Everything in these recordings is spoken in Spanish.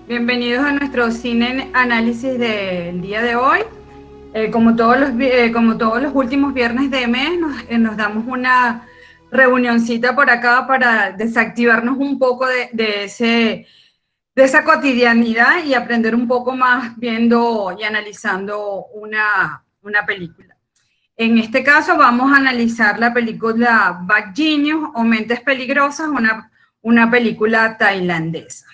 Bienvenidos a nuestro cine análisis del día de hoy. Como todos los últimos viernes de mes, nos damos una reunioncita por acá para desactivarnos un poco de esa cotidianidad y aprender un poco más viendo y analizando una película. En este caso vamos a analizar la película Bad Genius o Mentes Peligrosas, una película tailandesa.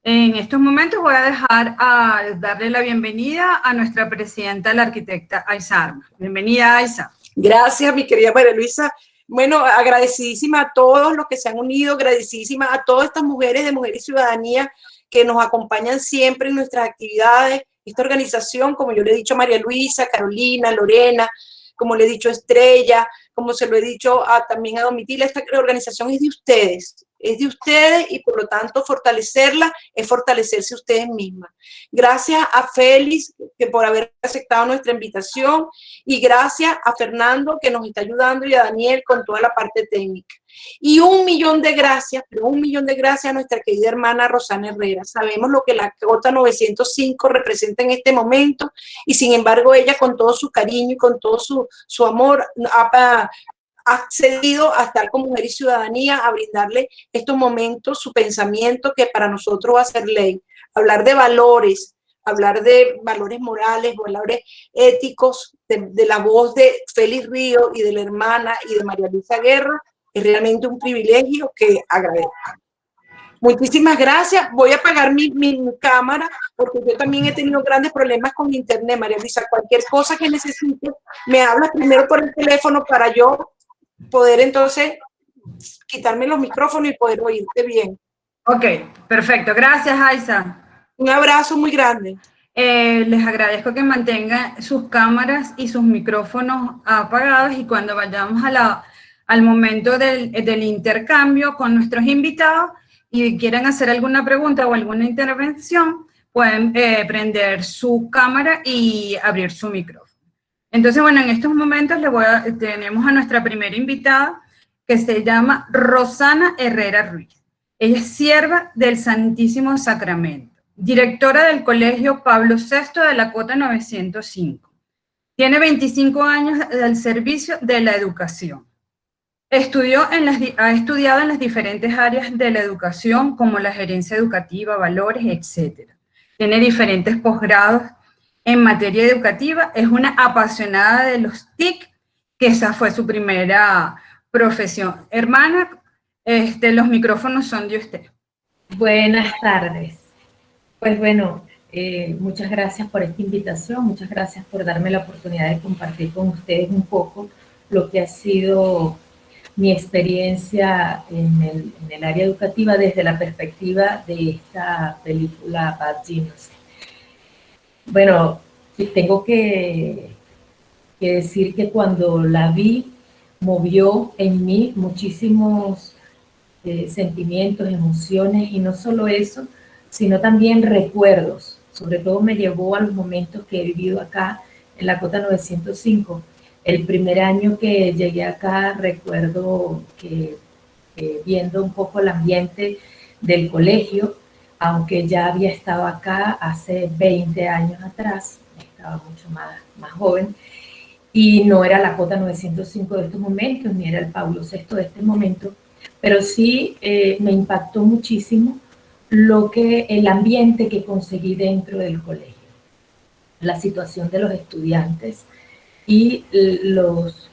En estos momentos voy a dejar a darle la bienvenida a nuestra presidenta, la arquitecta Aiza Armas. Bienvenida, Aiza. Gracias, mi querida María Luisa. Bueno, agradecidísima a todos los que se han unido, agradecidísima a todas estas mujeres de Mujer y Ciudadanía que nos acompañan siempre en nuestras actividades. Esta organización, como yo le he dicho a María Luisa, Carolina, Lorena, como le he dicho a Estrella, como se lo he dicho también a Domitila, esta organización es de ustedes y por lo tanto fortalecerla es fortalecerse ustedes mismas. Gracias a Félix que por haber aceptado nuestra invitación y gracias a Fernando que nos está ayudando y a Daniel con toda la parte técnica. Y un millón de gracias a nuestra querida hermana Rosana Herrera. Sabemos lo que la Cota 905 representa en este momento y sin embargo ella con todo su cariño y con todo su amor ha accedido a estar con Mujer y Ciudadanía, a brindarle estos momentos, su pensamiento que para nosotros va a ser ley. Hablar de valores morales, valores éticos, de la voz de Félix Río y de la hermana y de María Luisa Guerra, es realmente un privilegio que agradezco. Muchísimas gracias. Voy a apagar mi cámara porque yo también he tenido grandes problemas con internet, María Luisa. Cualquier cosa que necesites, me hablas primero por el teléfono para yo poder entonces quitarme los micrófonos y poder oírte bien. Ok, perfecto. Gracias, Aiza. Un abrazo muy grande. Les agradezco que mantengan sus cámaras y sus micrófonos apagados y cuando vayamos al momento del intercambio con nuestros invitados y quieran hacer alguna pregunta o alguna intervención, pueden prender su cámara y abrir su micrófono. Entonces, bueno, en estos momentos tenemos a nuestra primera invitada que se llama Rosana Herrera Ruiz. Ella es sierva del Santísimo Sacramento, directora del Colegio Pablo VI de la Cota 905. Tiene 25 años al servicio de la educación. Ha estudiado en las diferentes áreas de la educación, como la gerencia educativa, valores, etc. Tiene diferentes posgrados en materia educativa. Es una apasionada de los TIC, que esa fue su primera profesión. Hermana, los micrófonos son de usted. Buenas tardes. Pues bueno, muchas gracias por esta invitación, muchas gracias por darme la oportunidad de compartir con ustedes un poco lo que ha sido mi experiencia en el área educativa desde la perspectiva de esta película Bad Genius. Bueno, tengo que decir que cuando la vi, movió en mí muchísimos sentimientos, emociones, y no solo eso, sino también recuerdos. Sobre todo me llevó a los momentos que he vivido acá en la Cota 905. El primer año que llegué acá, recuerdo que viendo un poco el ambiente del colegio, aunque ya había estado acá hace 20 años atrás, estaba mucho más joven, y no era la Cota 905 de estos momentos, ni era el Pablo VI de este momento, pero sí me impactó muchísimo el ambiente que conseguí dentro del colegio, la situación de los estudiantes y los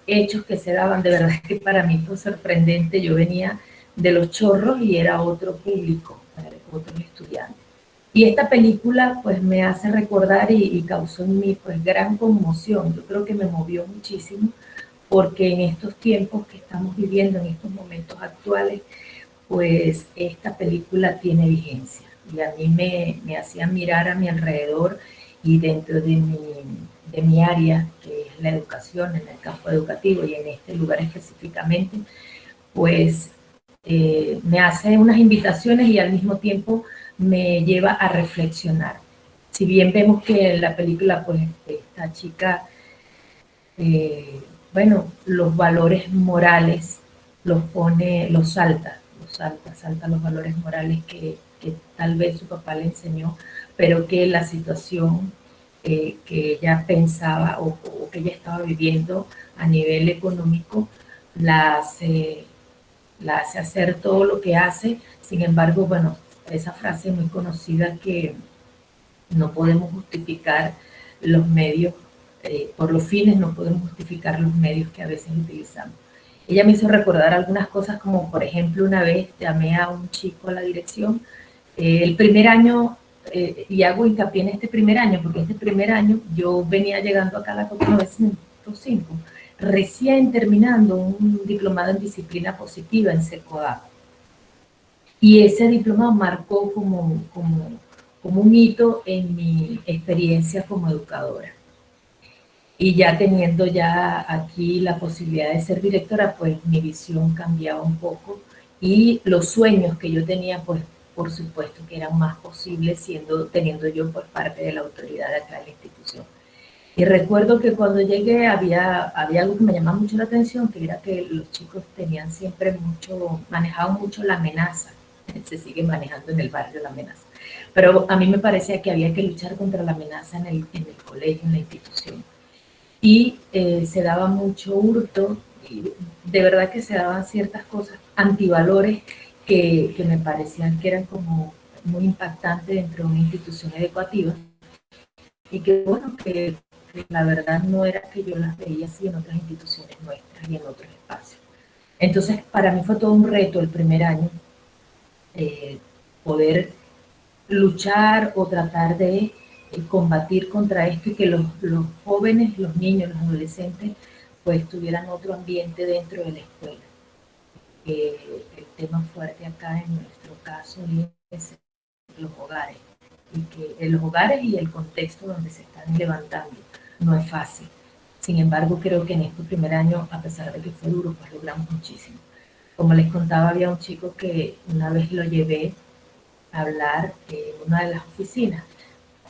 hechos que se daban. De verdad que para mí fue sorprendente. Yo venía de Los Chorros y era otro público, otros estudiantes. Y esta película pues me hace recordar y causó en mí pues gran conmoción. Yo creo que me movió muchísimo porque en estos tiempos que estamos viviendo, en estos momentos actuales, pues esta película tiene vigencia. Y a mí me hacía mirar a mi alrededor y dentro de mi área, que es la educación, en el campo educativo y en este lugar específicamente, pues me hace unas invitaciones y al mismo tiempo me lleva a reflexionar. Si bien vemos que en la película, pues esta chica, bueno, los valores morales los salta los valores morales que que tal vez su papá le enseñó, pero que la situación que ella pensaba o que ella estaba viviendo a nivel económico la hace hacer todo lo que hace. Sin embargo, bueno, esa frase muy conocida que no podemos justificar los medios, por los fines no podemos justificar los medios que a veces utilizamos. Ella me hizo recordar algunas cosas, como por ejemplo una vez llamé a un chico a la dirección, el primer año, y hago hincapié en este primer año, porque este primer año yo venía llegando acá a la COP 905, recién terminando un diplomado en disciplina positiva en SECODAP. Y ese diplomado marcó como un hito en mi experiencia como educadora. Y ya teniendo ya aquí la posibilidad de ser directora, pues mi visión cambiaba un poco y los sueños que yo tenía, pues por supuesto que eran más posibles teniendo yo pues parte de la autoridad de acá de la institución. Y recuerdo que cuando llegué había algo que me llamaba mucho la atención, que era que los chicos tenían siempre manejaban mucho la amenaza. Se sigue manejando en el barrio la amenaza. Pero a mí me parecía que había que luchar contra la amenaza en el colegio, en la institución. Y se daba mucho hurto, y de verdad que se daban ciertas cosas, antivalores, que me parecían que eran como muy impactantes dentro de una institución educativa. Y que bueno, que la verdad no era que yo las veía así en otras instituciones nuestras y en otros espacios. Entonces, para mí fue todo un reto el primer año, poder luchar o tratar de combatir contra esto y que los jóvenes, los niños, los adolescentes, pues tuvieran otro ambiente dentro de la escuela. El tema fuerte acá en nuestro caso es los hogares, y que los hogares y el contexto donde se están levantando no es fácil. Sin embargo, creo que en este primer año, a pesar de que fue duro, pues logramos muchísimo. Como les contaba, había un chico que una vez lo llevé a hablar en una de las oficinas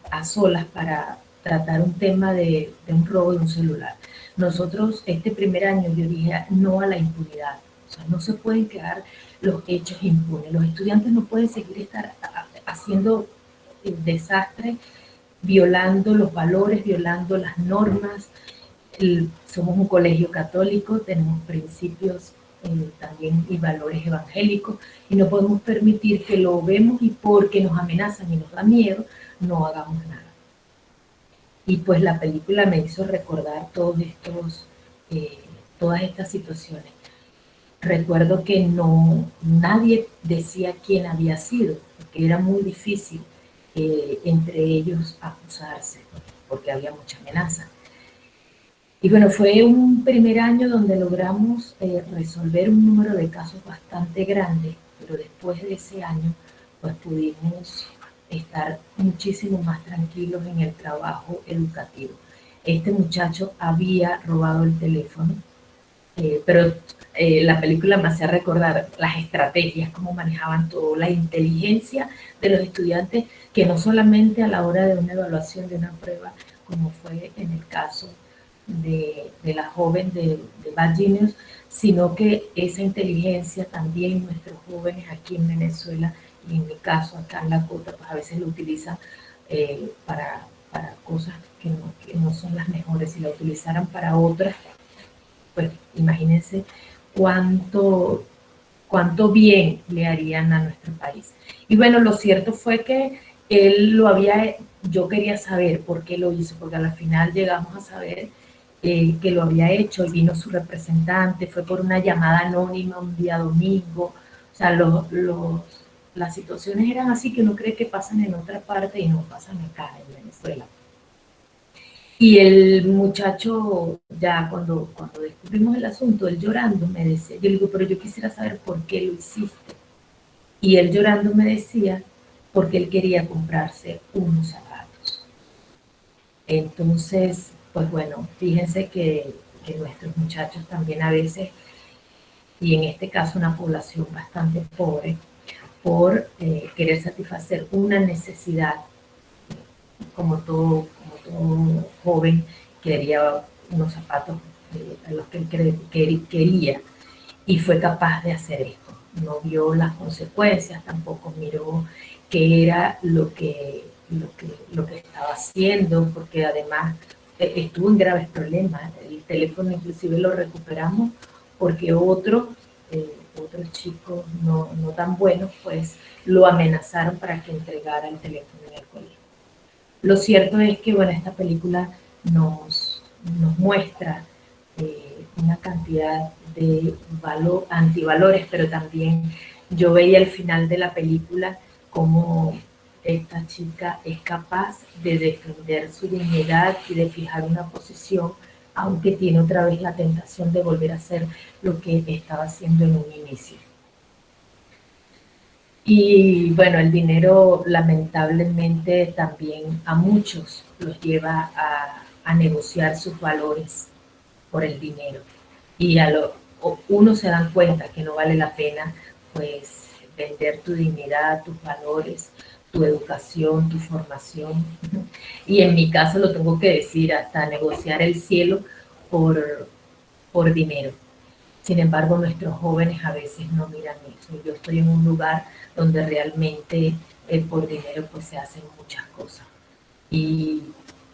a solas para tratar un tema de un robo de un celular. Nosotros este primer año yo dije no a la impunidad, o sea, no se pueden quedar los hechos impunes, los estudiantes no pueden seguir haciendo desastre, violando los valores, violando las normas. Somos un colegio católico, tenemos principios también y valores evangélicos, y no podemos permitir que lo vemos y porque nos amenazan y nos da miedo, no hagamos nada. Y pues la película me hizo recordar todas estas situaciones. Recuerdo que nadie decía quién había sido, porque era muy difícil entre ellos acusarse, porque había mucha amenaza. Y bueno, fue un primer año donde logramos resolver un número de casos bastante grande, pero después de ese año, pues pudimos estar muchísimo más tranquilos en el trabajo educativo. Este muchacho había robado el teléfono, pero la película me hacía recordar las estrategias, cómo manejaban todo, la inteligencia de los estudiantes, que no solamente a la hora de una evaluación de una prueba, como fue en el caso de la joven de Bad Genius, sino que esa inteligencia también nuestros jóvenes aquí en Venezuela, y en mi caso acá en la Cota, pues a veces lo utilizan para cosas que no son las mejores. Si la utilizaran para otras, pues imagínense cuánto bien le harían a nuestro país. Y bueno, lo cierto fue que yo quería saber por qué lo hizo, porque al final llegamos a saber que lo había hecho, y vino su representante, fue por una llamada anónima un día domingo. O sea, las situaciones eran así que uno cree que pasan en otra parte y no pasan acá en Venezuela. Y el muchacho, ya cuando descubrimos el asunto, él llorando me decía, yo le digo, pero yo quisiera saber por qué lo hiciste. Y él llorando me decía, porque él quería comprarse unos zapatos. Entonces, pues bueno, fíjense que nuestros muchachos también a veces, y en este caso una población bastante pobre, por querer satisfacer una necesidad, como todo joven quería unos zapatos a los que él quería, y fue capaz de hacer esto. no vio las consecuencias, tampoco miró qué era lo que estaba haciendo, porque además estuvo en graves problemas. El teléfono inclusive lo recuperamos porque otros chicos no tan buenos, pues lo amenazaron para que entregara el teléfono en el colegio. Lo cierto es que, bueno, esta película nos muestra una cantidad de antivalores, pero también yo veía al final de la película cómo esta chica es capaz de defender su dignidad y de fijar una posición, aunque tiene otra vez la tentación de volver a hacer lo que estaba haciendo en un inicio. Y bueno, el dinero lamentablemente también a muchos los lleva a negociar sus valores por el dinero. Y uno se dan cuenta que no vale la pena pues vender tu dignidad, tus valores, tu educación, tu formación. Y en mi caso lo tengo que decir, hasta negociar el cielo por dinero. Sin embargo, nuestros jóvenes a veces no miran eso. Yo estoy en un lugar donde realmente por dinero pues se hacen muchas cosas. Y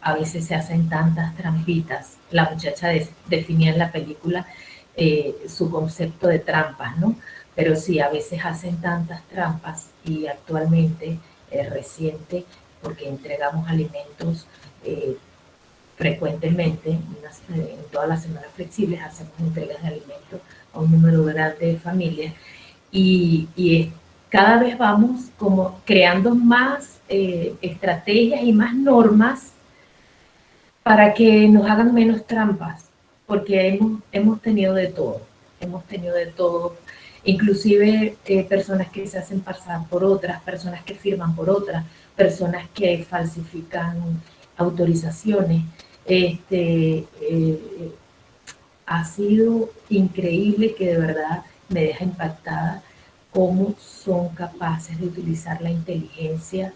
a veces se hacen tantas trampitas. La muchacha definía en la película su concepto de trampas, ¿no? Pero sí, a veces hacen tantas trampas y actualmente, reciente, porque entregamos alimentos frecuentemente, en todas las semanas flexibles hacemos entregas de alimentos a un número grande de familias y cada vez vamos como creando más estrategias y más normas para que nos hagan menos trampas, porque hemos tenido de todo, inclusive personas que se hacen pasar por otras, personas que firman por otras, personas que falsifican autorizaciones. Ha sido increíble, que de verdad me deja impactada cómo son capaces de utilizar la inteligencia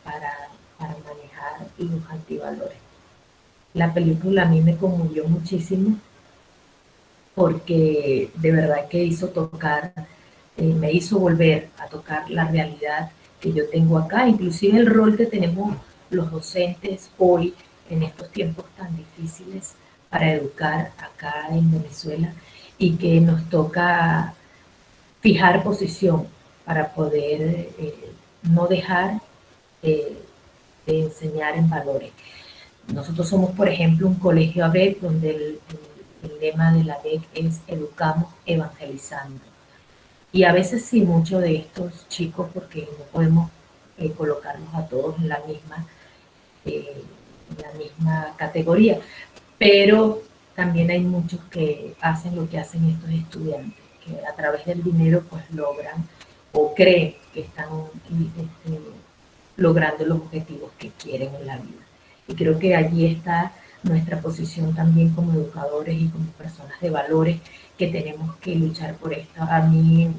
para manejar los antivalores. La película a mí me conmovió muchísimo porque de verdad que me hizo volver a tocar la realidad que yo tengo acá, inclusive el rol que tenemos los docentes hoy en estos tiempos tan difíciles para educar acá en Venezuela, y que nos toca fijar posición para poder no dejar de enseñar en valores. Nosotros somos, por ejemplo, un colegio ABEC donde el lema de la ABEC es Educamos Evangelizando. Y a veces sí, muchos de estos chicos, porque no podemos colocarlos a todos en la misma categoría, pero también hay muchos que hacen lo que hacen estos estudiantes, que a través del dinero pues logran o creen que están logrando los objetivos que quieren en la vida. Y creo que allí está nuestra posición también como educadores y como personas de valores, que tenemos que luchar por esto. A mí,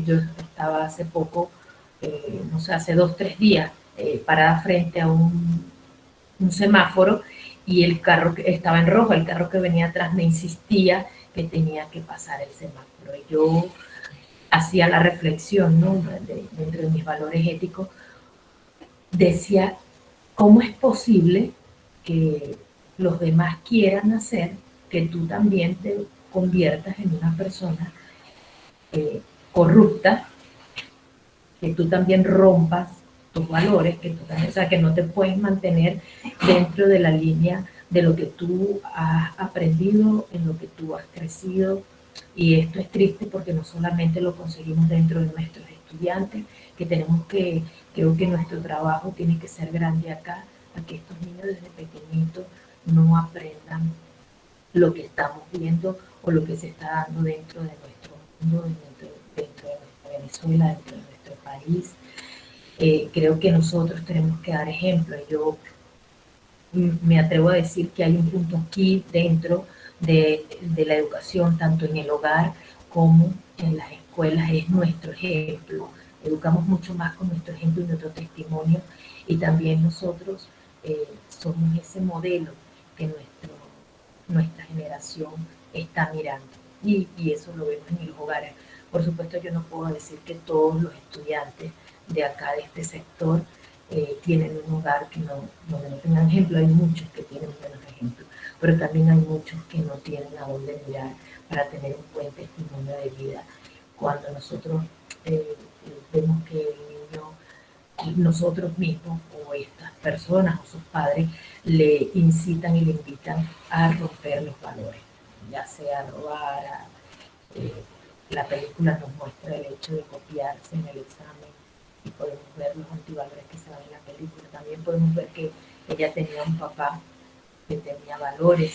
yo estaba hace poco, no sé, hace 2 o 3 días, parada frente a un semáforo, y el carro que estaba en rojo, el carro que venía atrás me insistía que tenía que pasar el semáforo. Y yo hacía la reflexión, ¿no?, dentro de mis valores éticos, decía, ¿cómo es posible que los demás quieran hacer que tú también te conviertas en una persona corrupta, que tú también rompas tus valores, que tú también, o sea, que no te puedes mantener dentro de la línea de lo que tú has aprendido, en lo que tú has crecido? Y esto es triste porque no solamente lo conseguimos dentro de nuestros estudiantes, que tenemos que, creo que nuestro trabajo tiene que ser grande acá, a que estos niños desde pequeñitos no aprendan lo que estamos viendo o lo que se está dando dentro de nuestro mundo, dentro de nuestra Venezuela, dentro de nuestro país. Creo que nosotros tenemos que dar ejemplo. Yo me atrevo a decir que hay un punto aquí dentro de la educación, tanto en el hogar como en las escuelas, es nuestro ejemplo. Educamos mucho más con nuestro ejemplo y nuestro testimonio, y también nosotros somos ese modelo que nuestra generación está mirando, y eso lo vemos en los hogares. Por supuesto, yo no puedo decir que todos los estudiantes de acá, de este sector, tienen un hogar que donde no tengan ejemplo. Hay muchos que tienen buenos ejemplos, pero también hay muchos que no tienen a dónde mirar para tener un buen testimonio de vida. Cuando nosotros vemos que el niño, nosotros mismos o estas personas o sus padres le incitan y le invitan a romper los valores, ya sea a robar, la película nos muestra el hecho de copiarse en el examen y podemos ver los antivalores que se dan en la película. También podemos ver que ella tenía un papá que tenía valores,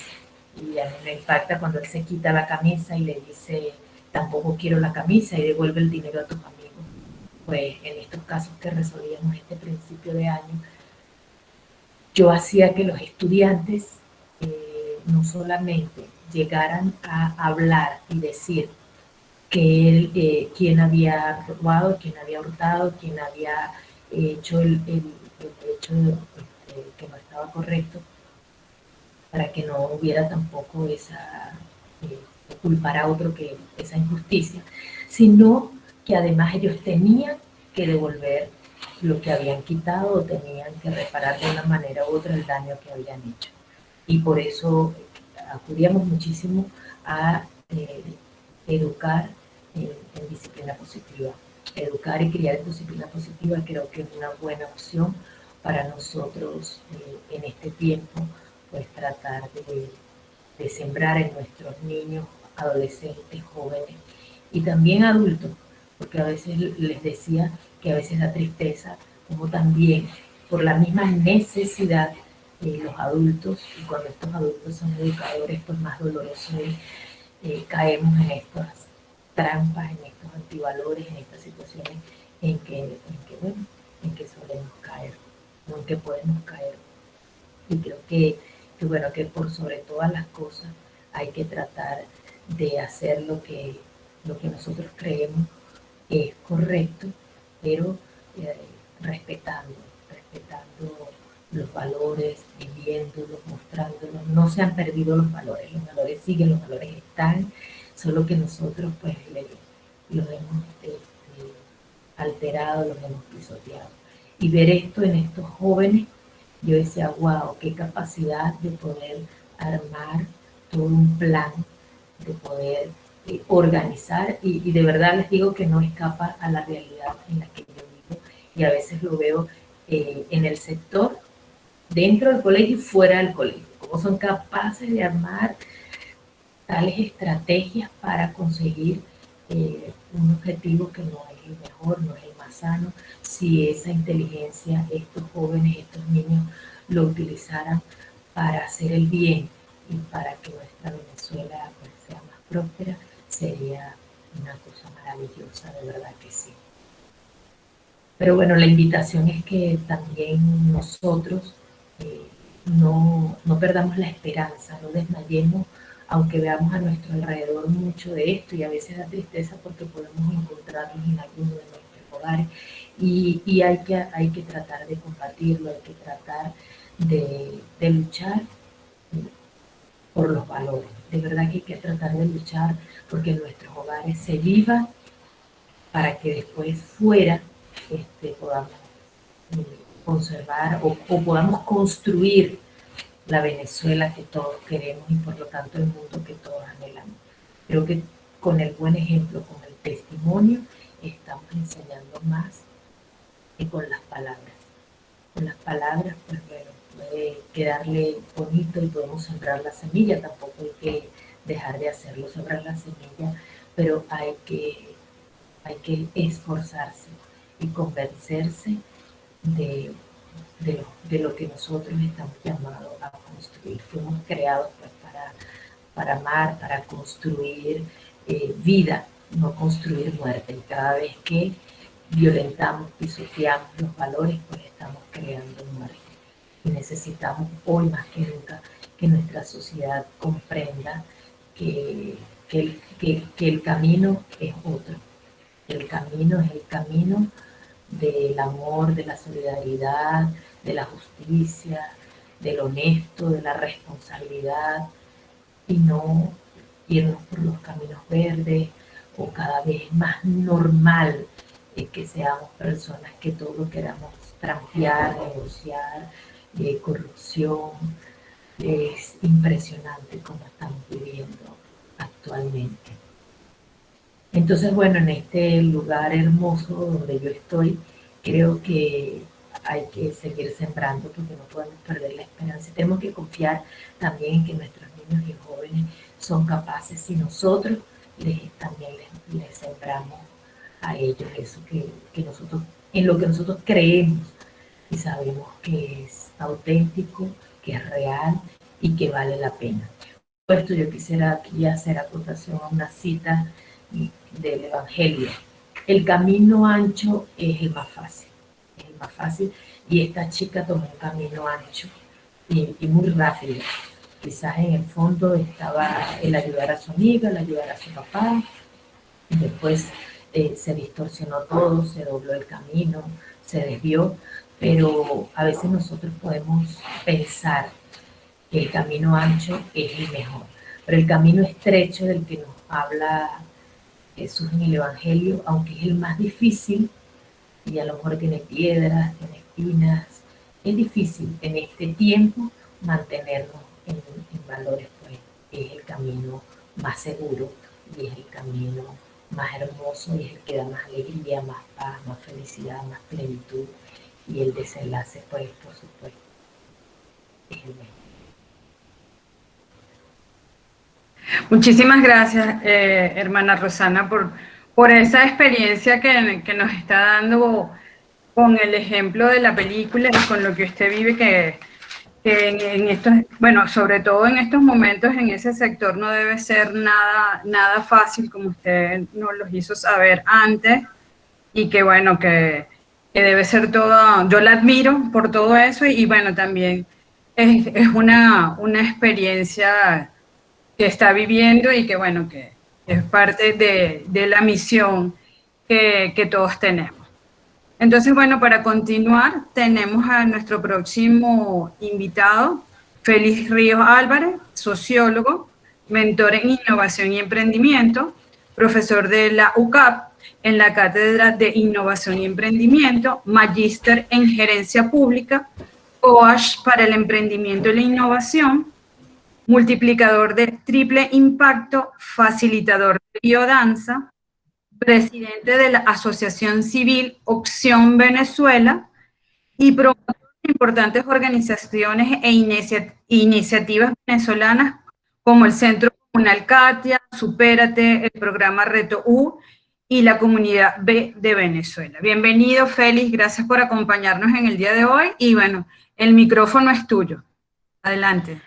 y a mí me impacta cuando él se quita la camisa y le dice, tampoco quiero la camisa, y devuelve el dinero a tus amigos. Pues en estos casos que resolvíamos este principio de año, yo hacía que los estudiantes no solamente llegaran a hablar y decir que él, quién había robado, quién había hurtado, quién había hecho el hecho que no estaba correcto, para que no hubiera tampoco esa, culpar a otro, que esa injusticia, sino que además ellos tenían que devolver lo que habían quitado, o tenían que reparar de una manera u otra el daño que habían hecho. Y por eso acudíamos muchísimo a educar en disciplina positiva. Educar y criar en disciplina positiva creo que es una buena opción para nosotros en este tiempo, pues tratar de sembrar en nuestros niños, adolescentes, jóvenes y también adultos, porque a veces les decía que a veces da tristeza, como también por la misma necesidad de los adultos, y cuando estos adultos son educadores, pues más doloroso es, caemos en estas trampas, en estos antivalores, en estas situaciones en que solemos caer, o en que podemos caer. Y creo que bueno, que por sobre todas las cosas hay que tratar de hacer lo que nosotros creemos es correcto, pero respetando los valores, viviéndolos, mostrándolos. No se han perdido los valores siguen, los valores están, solo que nosotros pues los hemos alterado, los hemos pisoteado. Y ver esto en estos jóvenes, yo decía, wow, qué capacidad de poder armar todo un plan, de poder organizar, y de verdad les digo que no escapa a la realidad en la que yo vivo, y a veces lo veo en el sector, dentro del colegio y fuera del colegio, cómo son capaces de armar tales estrategias para conseguir un objetivo que no es el mejor, no es el más sano, si esa inteligencia estos jóvenes, estos niños lo utilizaran para hacer el bien y para que nuestra Venezuela pues, sea más próspera, sería una cosa maravillosa, de verdad que sí. Pero bueno, la invitación es que también nosotros no perdamos la esperanza, no desmayemos, aunque veamos a nuestro alrededor mucho de esto, y a veces da tristeza porque podemos encontrarnos en alguno de nuestros hogares, y hay que tratar de combatirlo, hay que tratar de luchar por los valores. De verdad que hay que tratar de luchar porque en nuestros hogares se viva, para que después fuera podamos conservar o podamos construir la Venezuela que todos queremos, y por lo tanto el mundo que todos anhelamos. Creo que con el buen ejemplo, con el testimonio, estamos enseñando más que con las palabras. Con las palabras, pues bueno, puede quedarle bonito y podemos sembrar la semilla, tampoco hay que dejar de hacerlo, sembrar la semilla, pero hay que esforzarse y convencerse de lo que nosotros estamos llamados a construir. Fuimos creados pues, para amar, para construir vida, no construir muerte. Y cada vez que violentamos, pisoteamos los valores, pues estamos creando muerte. Y necesitamos hoy más que nunca que nuestra sociedad comprenda que el camino es otro. El camino es el camino del amor, de la solidaridad, de la justicia, del honesto, de la responsabilidad, y no irnos por los caminos verdes, o cada vez más normal que seamos personas que todo queramos trampear, negociar, corrupción. Es impresionante cómo estamos viviendo actualmente. Entonces, bueno, en este lugar hermoso donde yo estoy, creo que hay que seguir sembrando porque no podemos perder la esperanza. Tenemos que confiar también en que nuestros niños y jóvenes son capaces, si nosotros también les sembramos a ellos eso que nosotros, en lo que nosotros creemos y sabemos que es auténtico, que es real y que vale la pena. Por esto yo quisiera aquí hacer acotación a una cita del Evangelio. El camino ancho es el más fácil, y esta chica tomó un camino ancho y muy rápido. Quizás en el fondo estaba el ayudar a su amiga, el ayudar a su papá, y después se distorsionó todo, se dobló el camino, se desvió, pero a veces nosotros podemos pensar que el camino ancho es el mejor, pero el camino estrecho del que nos habla Jesús en el Evangelio, aunque es el más difícil, y a lo mejor tiene piedras, tiene espinas, es difícil en este tiempo mantenernos en valores, pues es el camino más seguro y es el camino más hermoso y es el que da más alegría, más paz, más felicidad, más plenitud, y el desenlace, pues por supuesto, es el mejor. Muchísimas gracias, hermana Rosana, por esa experiencia que nos está dando con el ejemplo de la película y con lo que usted vive, que en estos, bueno, sobre todo en estos momentos en ese sector no debe ser nada fácil, como usted nos lo hizo saber antes, y que bueno, que debe ser todo, yo la admiro por todo eso, y bueno, también es una experiencia que está viviendo y que bueno, que es parte de la misión que todos tenemos. Entonces, bueno, para continuar, tenemos a nuestro próximo invitado, Félix Ríos Álvarez, sociólogo, mentor en innovación y emprendimiento, profesor de la UCAP en la Cátedra de Innovación y Emprendimiento, magíster en gerencia pública, coach para el emprendimiento y la innovación, multiplicador de triple impacto, facilitador de biodanza, presidente de la Asociación Civil Opción Venezuela y promotor de importantes organizaciones e iniciativas venezolanas como el Centro Comunal Katia, Supérate, el programa Reto U y la Comunidad B de Venezuela. Bienvenido, Félix, gracias por acompañarnos en el día de hoy y bueno, el micrófono es tuyo. Adelante.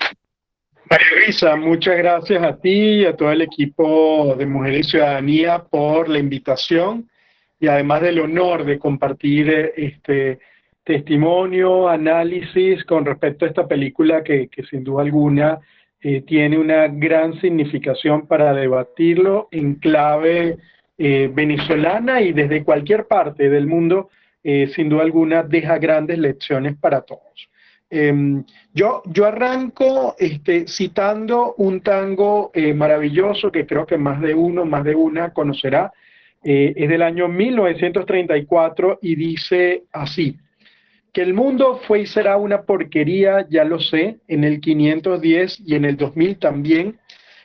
María Luisa, muchas gracias a ti y a todo el equipo de Mujeres y Ciudadanía por la invitación y además del honor de compartir este testimonio, análisis con respecto a esta película que sin duda alguna tiene una gran significación para debatirlo en clave venezolana y desde cualquier parte del mundo, sin duda alguna deja grandes lecciones para todos. Yo arranco citando un tango maravilloso que creo que más de uno, más de una conocerá. Es del año 1934 y dice así: que el mundo fue y será una porquería, ya lo sé, en el 510 y en el 2000 también,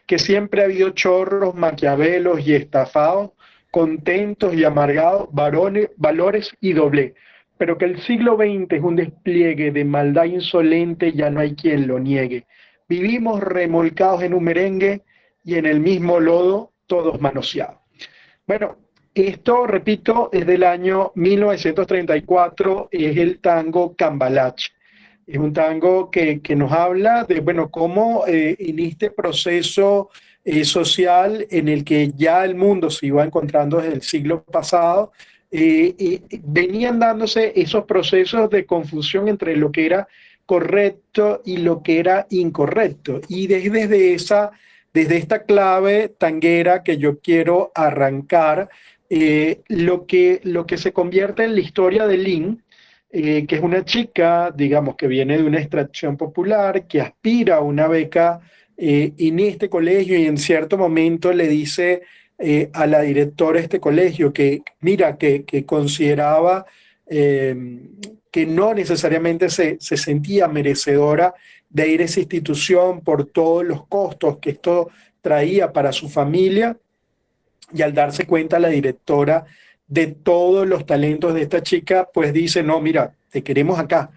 que siempre ha habido chorros, maquiavelos y estafados, contentos y amargados, valores y doble. Pero que el siglo XX es un despliegue de maldad insolente, ya no hay quien lo niegue. Vivimos remolcados en un merengue y en el mismo lodo, todos manoseados. Bueno, esto, repito, es del año 1934, es el tango Cambalache. Es un tango que nos habla de, bueno, cómo en este proceso social en el que ya el mundo se iba encontrando desde el siglo pasado, venían dándose esos procesos de confusión entre lo que era correcto y lo que era incorrecto. Y desde esta clave tanguera que yo quiero arrancar, lo que se convierte en la historia de Lynn, que es una chica, digamos, que viene de una extracción popular, que aspira a una beca en este colegio y en cierto momento le dice a la directora de este colegio, que mira, que consideraba que no necesariamente se sentía merecedora de ir a esa institución por todos los costos que esto traía para su familia, y al darse cuenta la directora de todos los talentos de esta chica, pues dice, no, mira, te queremos acá.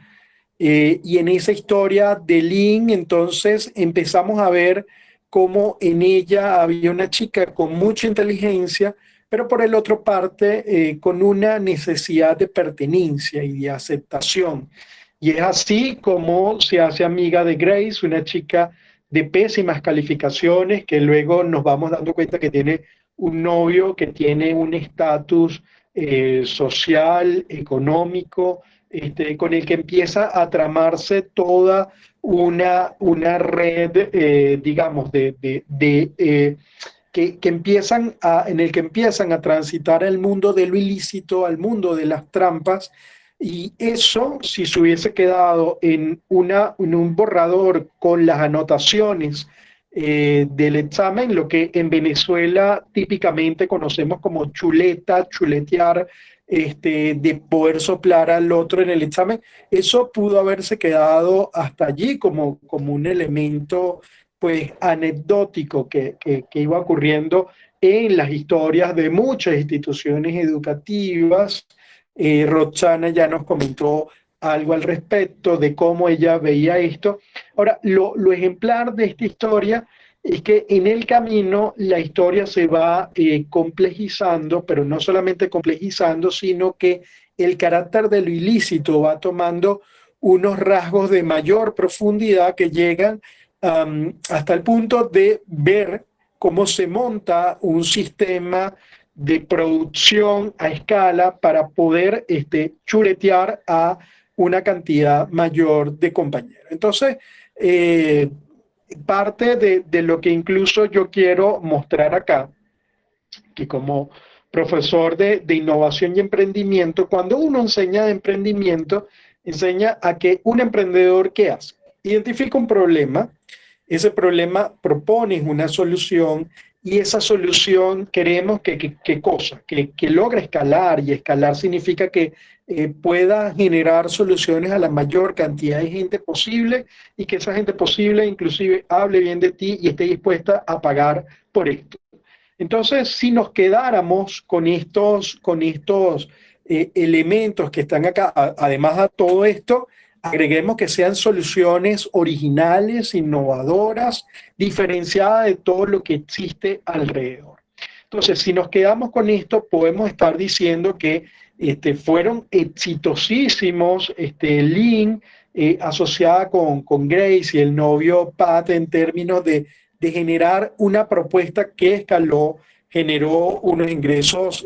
Y en esa historia de Lynn, entonces empezamos a ver cómo en ella había una chica con mucha inteligencia, pero por el otro parte con una necesidad de pertenencia y de aceptación. Y es así como se hace amiga de Grace, una chica de pésimas calificaciones, que luego nos vamos dando cuenta que tiene un novio que tiene un estatus social, económico, con el que empieza a tramarse toda una red, digamos, que en el que empiezan a transitar el mundo de lo ilícito al mundo de las trampas. Y eso, si se hubiese quedado en un borrador con las anotaciones del examen, lo que en Venezuela típicamente conocemos como chuleta, chuletear, de poder soplar al otro en el examen, eso pudo haberse quedado hasta allí como un elemento pues anecdótico que iba ocurriendo en las historias de muchas instituciones educativas. Roxana ya nos comentó algo al respecto de cómo ella veía esto. Ahora, lo ejemplar de esta historia es que en el camino la historia se va complejizando, pero no solamente complejizando, sino que el carácter de lo ilícito va tomando unos rasgos de mayor profundidad que llegan hasta el punto de ver cómo se monta un sistema de producción a escala para poder chuletear a una cantidad mayor de compañeros. Entonces, parte de lo que incluso yo quiero mostrar acá, que como profesor de innovación y emprendimiento, cuando uno enseña de emprendimiento, enseña a que un emprendedor, ¿qué hace? Identifica un problema, ese problema propone una solución, y esa solución queremos ¿qué cosa? Que logre escalar, y escalar significa que pueda generar soluciones a la mayor cantidad de gente posible, y que esa gente posible inclusive hable bien de ti y esté dispuesta a pagar por esto. Entonces, si nos quedáramos con estos elementos que están acá, además a todo esto, agreguemos que sean soluciones originales, innovadoras, diferenciadas de todo lo que existe alrededor. Entonces, si nos quedamos con esto, podemos estar diciendo que fueron exitosísimos Lynn, asociada con Grace y el novio Pat, en términos de generar una propuesta que escaló, generó unos ingresos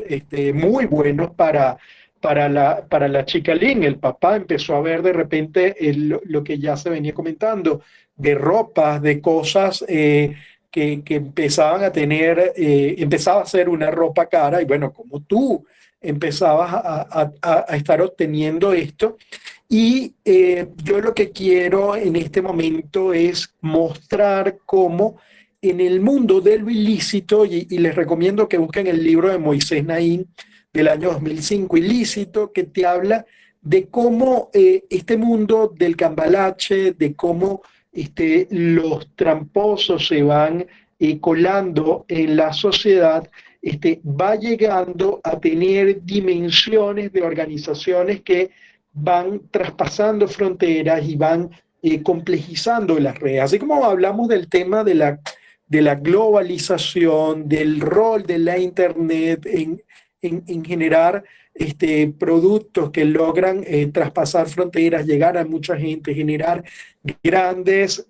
muy buenos para la chica Lynn. El papá empezó a ver de repente lo que ya se venía comentando, de ropas, de cosas que empezaban a tener, empezaba a ser una ropa cara, y bueno, como tú empezabas a estar obteniendo esto. Y yo lo que quiero en este momento es mostrar cómo en el mundo de lo ilícito, y les recomiendo que busquen el libro de Moisés Naím del año 2005, Ilícito, que te habla de cómo este mundo del cambalache, de cómo los tramposos se van colando en la sociedad, va llegando a tener dimensiones de organizaciones que van traspasando fronteras y van complejizando las redes. Así como hablamos del tema de la globalización, del rol de la Internet en generar productos que logran traspasar fronteras, llegar a mucha gente, generar grandes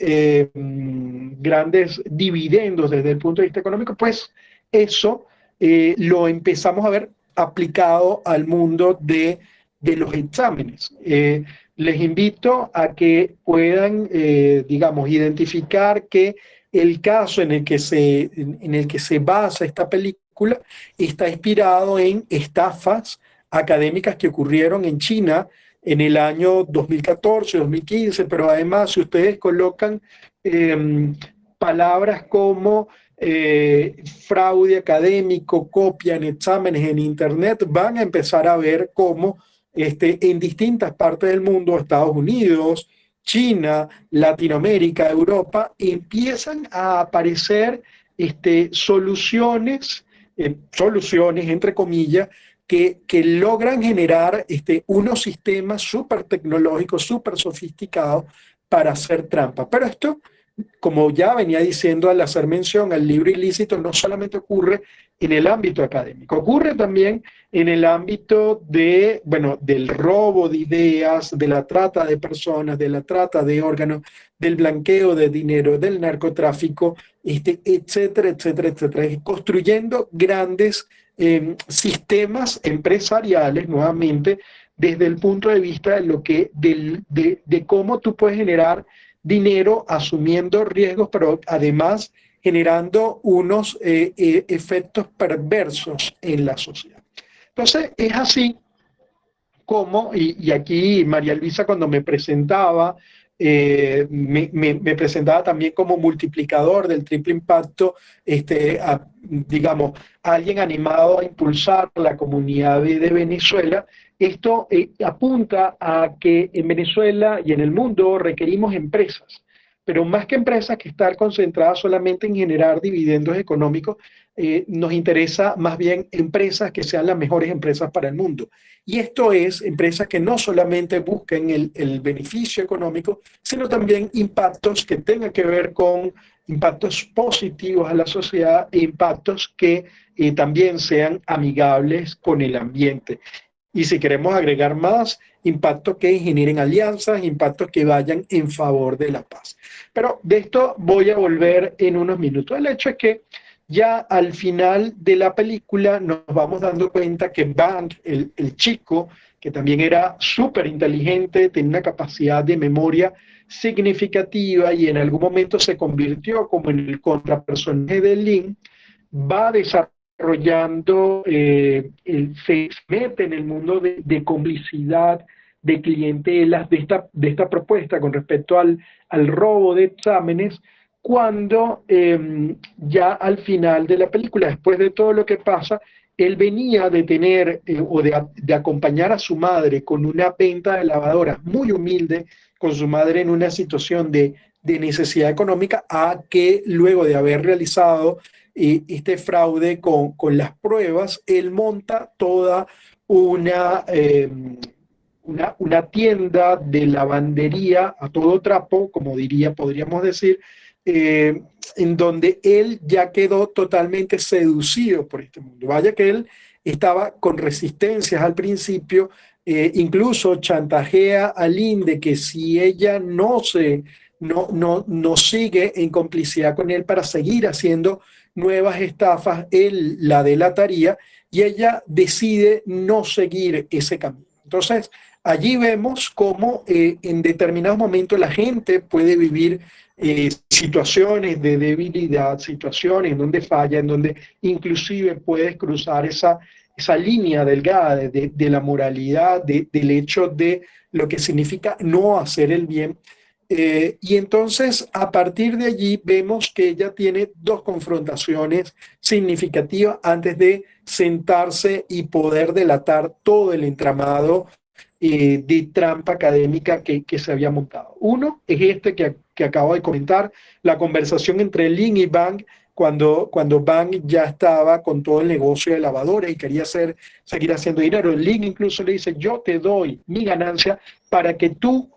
dividendos desde el punto de vista económico, pues eso lo empezamos a ver aplicado al mundo de los exámenes. Les invito a que puedan, digamos, identificar que el caso en el que se basa esta película está inspirado en estafas académicas que ocurrieron en China en el año 2014, 2015, pero además si ustedes colocan palabras como fraude académico, copian exámenes en Internet, van a empezar a ver cómo en distintas partes del mundo, Estados Unidos, China, Latinoamérica, Europa, empiezan a aparecer soluciones, soluciones entre comillas, que logran generar unos sistemas súper tecnológicos, súper sofisticados para hacer trampa. Pero esto, como ya venía diciendo al hacer mención al libro ilícito, no solamente ocurre en el ámbito académico, ocurre también en el ámbito del robo de ideas, de la trata de personas, de la trata de órganos, del blanqueo de dinero, del narcotráfico, etcétera, etcétera, etcétera, construyendo grandes sistemas empresariales, nuevamente, desde el punto de vista de cómo tú puedes generar dinero asumiendo riesgos, pero además generando unos efectos perversos en la sociedad. Entonces, es así como, y aquí María Luisa cuando me presentaba, me presentaba también como multiplicador del triple impacto, digamos, alguien animado a impulsar la comunidad de Venezuela. Esto apunta a que en Venezuela y en el mundo requerimos empresas, pero más que empresas que estar concentradas solamente en generar dividendos económicos, nos interesa más bien empresas que sean las mejores empresas para el mundo. Y esto es empresas que no solamente busquen el beneficio económico, sino también impactos que tengan que ver con impactos positivos a la sociedad e impactos que también sean amigables con el ambiente. Y si queremos agregar más, impactos que generen alianzas, impactos que vayan en favor de la paz. Pero de esto voy a volver en unos minutos. El hecho es que ya al final de la película nos vamos dando cuenta que Bang, el chico, que también era súper inteligente, tenía una capacidad de memoria significativa y en algún momento se convirtió como en el contrapersonaje de Lin, va desarrollando, se mete en el mundo de complicidad, de clientelas, de esta propuesta con respecto al robo de exámenes, cuando ya al final de la película, después de todo lo que pasa, él venía de tener o de acompañar a su madre con una venta de lavadoras muy humilde, con su madre en una situación de necesidad económica, a que luego de haber realizado este fraude con las pruebas, él monta toda una tienda de lavandería a todo trapo, como podríamos decir, en donde él ya quedó totalmente seducido por este mundo. Vaya que él estaba con resistencias al principio, incluso chantajea a Lin de que si ella no sigue en complicidad con él para seguir haciendo nuevas estafas, él la delataría y ella decide no seguir ese camino. Entonces, allí vemos cómo en determinados momentos la gente puede vivir situaciones de debilidad, situaciones en donde falla, en donde inclusive puedes cruzar esa línea delgada de la moralidad, del hecho de lo que significa no hacer el bien. Y entonces a partir de allí vemos que ella tiene dos confrontaciones significativas antes de sentarse y poder delatar todo el entramado de trampa académica que se había montado. Uno es que acabo de comentar, la conversación entre Lin y Bang, cuando Bang ya estaba con todo el negocio de lavadora y quería seguir haciendo dinero. Lin incluso le dice, yo te doy mi ganancia para que tú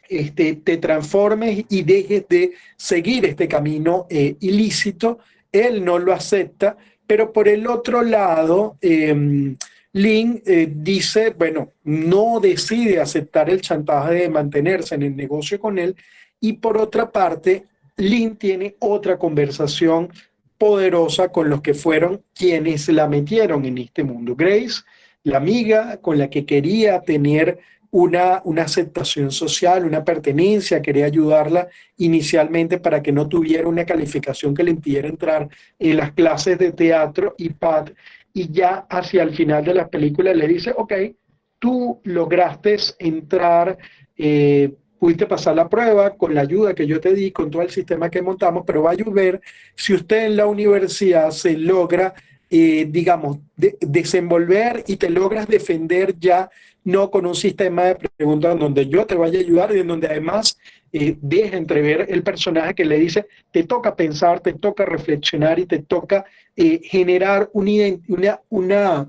te transformes y dejes de seguir este camino ilícito. Él no lo acepta, pero por el otro lado, Lin dice, bueno, no decide aceptar el chantaje de mantenerse en el negocio con él, y por otra parte, Lin tiene otra conversación poderosa con los que fueron quienes la metieron en este mundo. Grace, la amiga con la que quería tener una aceptación social, una pertenencia, quería ayudarla inicialmente para que no tuviera una calificación que le impidiera entrar en las clases de teatro, y Pat, y ya hacia el final de la película le dice, ok, tú lograste entrar pudiste pasar la prueba con la ayuda que yo te di, con todo el sistema que montamos, pero va a llover si usted en la universidad se logra, digamos, desenvolver y te logras defender ya, no con un sistema de preguntas en donde yo te vaya a ayudar y en donde además deja entrever el personaje que le dice, te toca pensar, te toca reflexionar y te toca generar una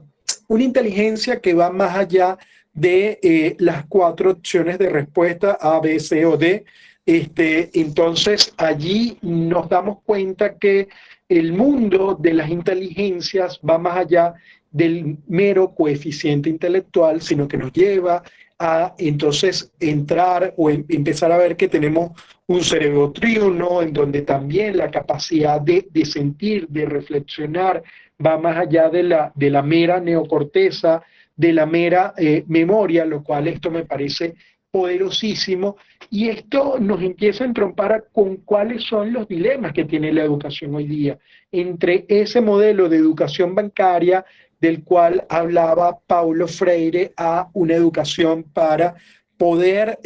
inteligencia que va más allá de las 4 opciones de respuesta A, B, C o D. Entonces allí nos damos cuenta que el mundo de las inteligencias va más allá del mero coeficiente intelectual, sino que nos lleva a entonces entrar o empezar a ver que tenemos un cerebro triuno, en donde también la capacidad de sentir, de reflexionar, va más allá de la mera neocorteza, de la mera memoria, lo cual esto me parece poderosísimo, y esto nos empieza a entrompar con cuáles son los dilemas que tiene la educación hoy día, entre ese modelo de educación bancaria del cual hablaba Paulo Freire, a una educación para poder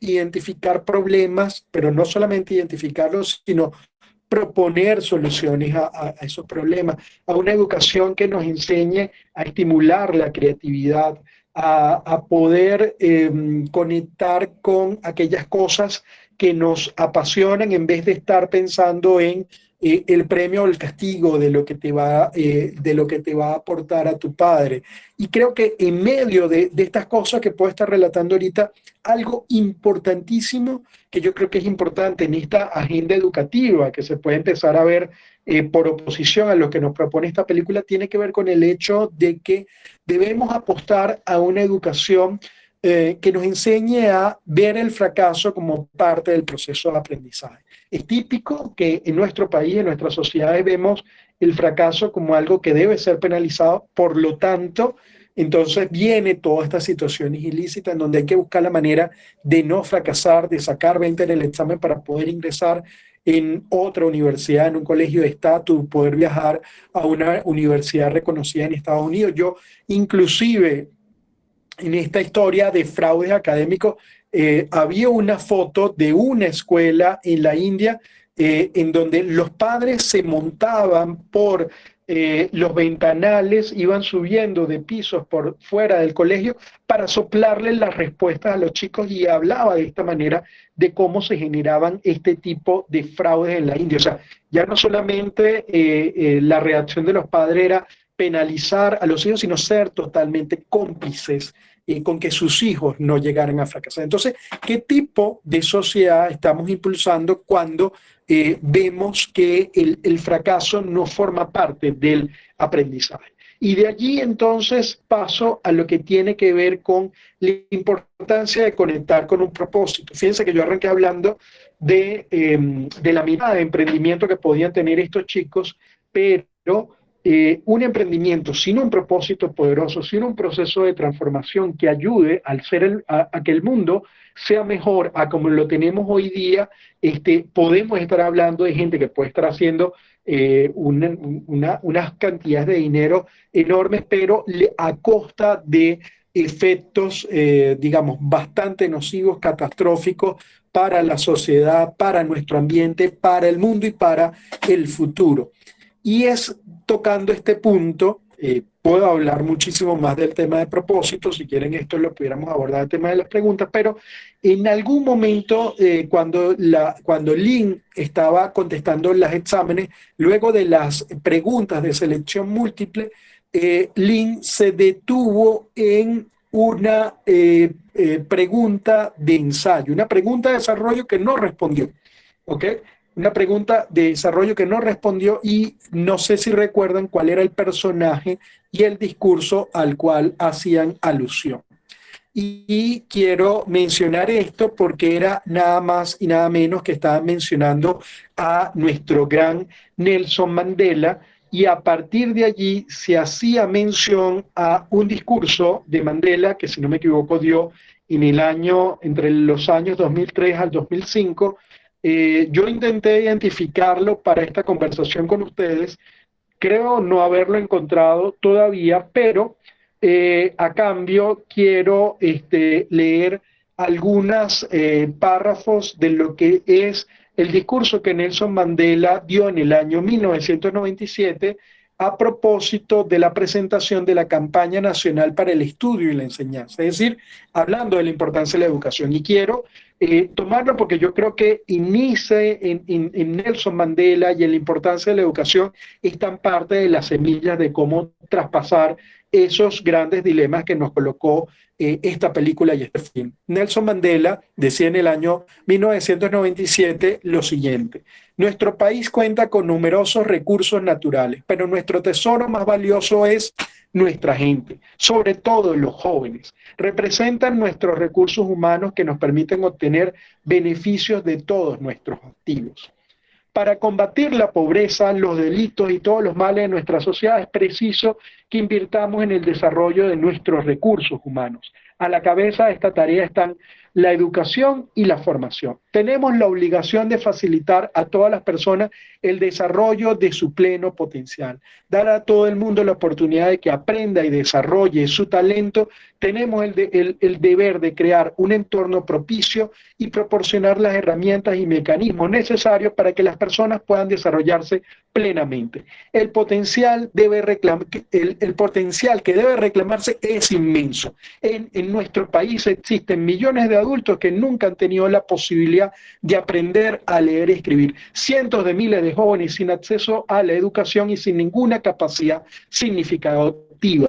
identificar problemas, pero no solamente identificarlos, sino proponer soluciones a esos problemas, a una educación que nos enseñe a estimular la creatividad, a poder conectar con aquellas cosas que nos apasionan en vez de estar pensando en el premio o el castigo de lo que te va a aportar a tu padre. Y creo que en medio de estas cosas que puedo estar relatando ahorita, algo importantísimo que yo creo que es importante en esta agenda educativa que se puede empezar a ver por oposición a lo que nos propone esta película, tiene que ver con el hecho de que debemos apostar a una educación que nos enseñe a ver el fracaso como parte del proceso de aprendizaje. Es típico que en nuestro país, en nuestras sociedades, vemos el fracaso como algo que debe ser penalizado, por lo tanto, entonces viene toda esta situación ilícita en donde hay que buscar la manera de no fracasar, de sacar 20 en el examen para poder ingresar en otra universidad, en un colegio de estatus, poder viajar a una universidad reconocida en Estados Unidos. Yo inclusive en esta historia de fraudes académicos, había una foto de una escuela en la India en donde los padres se montaban por los ventanales, iban subiendo de pisos por fuera del colegio para soplarles las respuestas a los chicos, y hablaba de esta manera de cómo se generaban este tipo de fraudes en la India. O sea, ya no solamente la reacción de los padres era penalizar a los hijos, sino ser totalmente cómplices con que sus hijos no llegaran a fracasar. Entonces, ¿qué tipo de sociedad estamos impulsando cuando vemos que el fracaso no forma parte del aprendizaje? Y de allí entonces paso a lo que tiene que ver con la importancia de conectar con un propósito. Fíjense que yo arranqué hablando de la mirada de emprendimiento que podían tener estos chicos, pero un emprendimiento sin un propósito poderoso, sin un proceso de transformación que ayude a que el mundo sea mejor a como lo tenemos hoy día, podemos estar hablando de gente que puede estar haciendo unas cantidades de dinero enormes, pero a costa de efectos, digamos, bastante nocivos, catastróficos para la sociedad, para nuestro ambiente, para el mundo y para el futuro. Y es tocando este punto, puedo hablar muchísimo más del tema de propósito, si quieren esto lo pudiéramos abordar el tema de las preguntas, pero en algún momento cuando Lynn estaba contestando los exámenes, luego de las preguntas de selección múltiple, Lynn se detuvo en una pregunta de ensayo, una pregunta de desarrollo que no respondió, ¿ok? Una pregunta de desarrollo que no respondió, y no sé si recuerdan cuál era el personaje y el discurso al cual hacían alusión. Y quiero mencionar esto porque era nada más y nada menos que estaban mencionando a nuestro gran Nelson Mandela, y a partir de allí se hacía mención a un discurso de Mandela que, si no me equivoco, dio entre los años 2003 al 2005. Yo intenté identificarlo para esta conversación con ustedes, creo no haberlo encontrado todavía, pero a cambio quiero leer algunos párrafos de lo que es el discurso que Nelson Mandela dio en el año 1997 a propósito de la presentación de la Campaña Nacional para el Estudio y la Enseñanza, es decir, hablando de la importancia de la educación. Y quiero tomarlo porque yo creo que inicie en Nelson Mandela y en la importancia de la educación están parte de las semillas de cómo traspasar esos grandes dilemas que nos colocó esta película y este film. Nelson Mandela decía en el año 1997 lo siguiente: nuestro país cuenta con numerosos recursos naturales, pero nuestro tesoro más valioso es nuestra gente, sobre todo los jóvenes. Representan nuestros recursos humanos que nos permiten obtener beneficios de todos nuestros activos. Para combatir la pobreza, los delitos y todos los males de nuestra sociedad es preciso que invirtamos en el desarrollo de nuestros recursos humanos. A la cabeza de esta tarea están la educación y la formación. Tenemos la obligación de facilitar a todas las personas el desarrollo de su pleno potencial, dar a todo el mundo la oportunidad de que aprenda y desarrolle su talento. Tenemos el deber de crear un entorno propicio y proporcionar las herramientas y mecanismos necesarios para que las personas puedan desarrollarse plenamente. El potencial que debe reclamarse es inmenso. En nuestro país existen millones de adultos que nunca han tenido la posibilidad de aprender a leer y escribir. Cientos de miles de jóvenes sin acceso a la educación y sin ninguna capacidad significativa.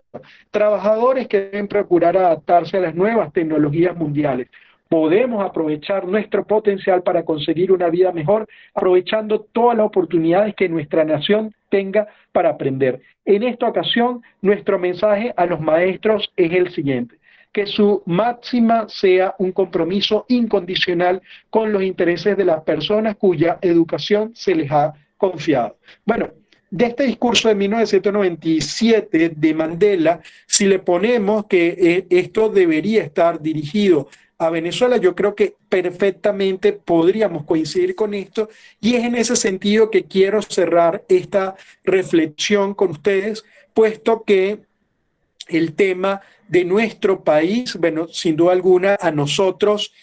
Trabajadores que deben procurar adaptarse a las nuevas tecnologías mundiales. Podemos aprovechar nuestro potencial para conseguir una vida mejor, aprovechando todas las oportunidades que nuestra nación tenga para aprender. En esta ocasión, nuestro mensaje a los maestros es el siguiente: que su máxima sea un compromiso incondicional con los intereses de las personas cuya educación se les ha confiado. Bueno, de este discurso de 1997 de Mandela, si le ponemos que esto debería estar dirigido a Venezuela, yo creo que perfectamente podríamos coincidir con esto, y es en ese sentido que quiero cerrar esta reflexión con ustedes, puesto que el tema de nuestro país, bueno, sin duda alguna a nosotros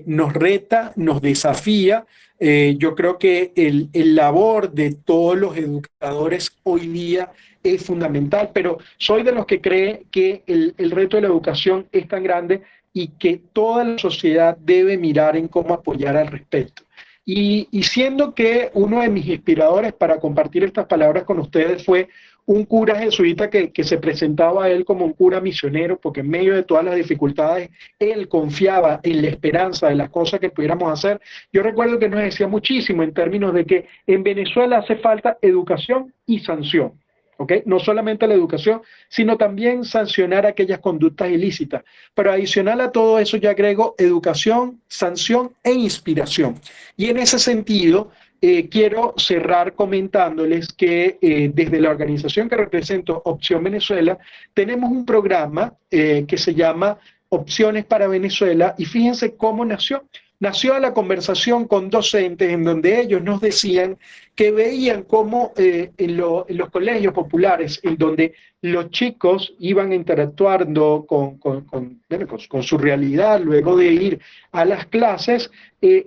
nos reta, nos desafía. Yo creo que el labor de todos los educadores hoy día es fundamental, pero soy de los que cree que el reto de la educación es tan grande y que toda la sociedad debe mirar en cómo apoyar al respecto. Y siendo que uno de mis inspiradores para compartir estas palabras con ustedes fue un cura jesuita que se presentaba a él como un cura misionero, porque en medio de todas las dificultades, él confiaba en la esperanza de las cosas que pudiéramos hacer. Yo recuerdo que nos decía muchísimo en términos de que en Venezuela hace falta educación y sanción. ¿Okay? No solamente la educación, sino también sancionar aquellas conductas ilícitas. Pero adicional a todo eso, yo agrego educación, sanción e inspiración. Y en ese sentido, quiero cerrar comentándoles que desde la organización que represento, Opción Venezuela, tenemos un programa que se llama Opciones para Venezuela, y fíjense cómo nació. Nació a la conversación con docentes en donde ellos nos decían que veían cómo en los colegios populares, en donde los chicos iban interactuando con su realidad luego de ir a las clases,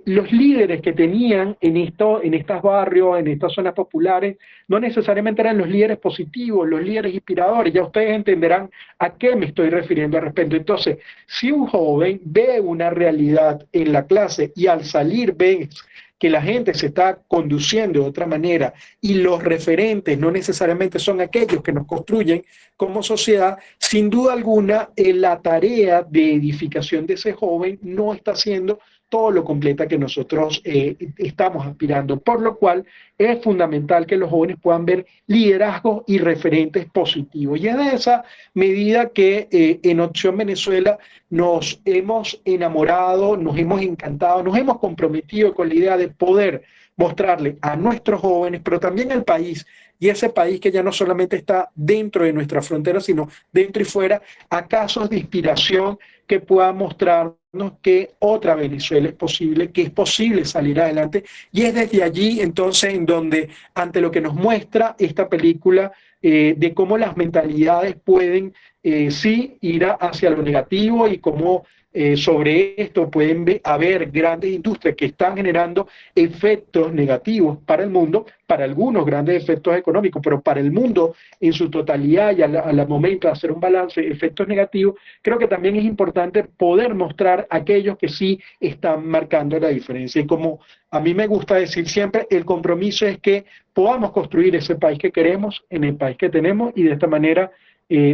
los líderes que tenían en estos barrios, en estas zonas populares, no necesariamente eran los líderes positivos, los líderes inspiradores. Ya ustedes entenderán a qué me estoy refiriendo al respecto. Entonces, si un joven ve una realidad en la clase y al salir ve que la gente se está conduciendo de otra manera y los referentes no necesariamente son aquellos que nos construyen como sociedad, sin duda alguna la tarea de edificación de ese joven no está siendo todo lo completa que nosotros estamos aspirando, por lo cual es fundamental que los jóvenes puedan ver liderazgos y referentes positivos. Y es de esa medida que en Opción Venezuela nos hemos enamorado, nos hemos encantado, nos hemos comprometido con la idea de poder mostrarle a nuestros jóvenes, pero también al país, y ese país que ya no solamente está dentro de nuestra frontera, sino dentro y fuera, a casos de inspiración que puedan mostrarnos que otra Venezuela es posible, que es posible salir adelante, y es desde allí entonces en donde, ante lo que nos muestra esta película, de cómo las mentalidades pueden sí ir hacia lo negativo y cómo sobre esto pueden haber grandes industrias que están generando efectos negativos para el mundo, para algunos grandes efectos económicos, pero para el mundo en su totalidad y al momento de hacer un balance de efectos negativos, creo que también es importante poder mostrar a aquellos que sí están marcando la diferencia. Y como a mí me gusta decir siempre, el compromiso es que podamos construir ese país que queremos en el país que tenemos, y de esta manera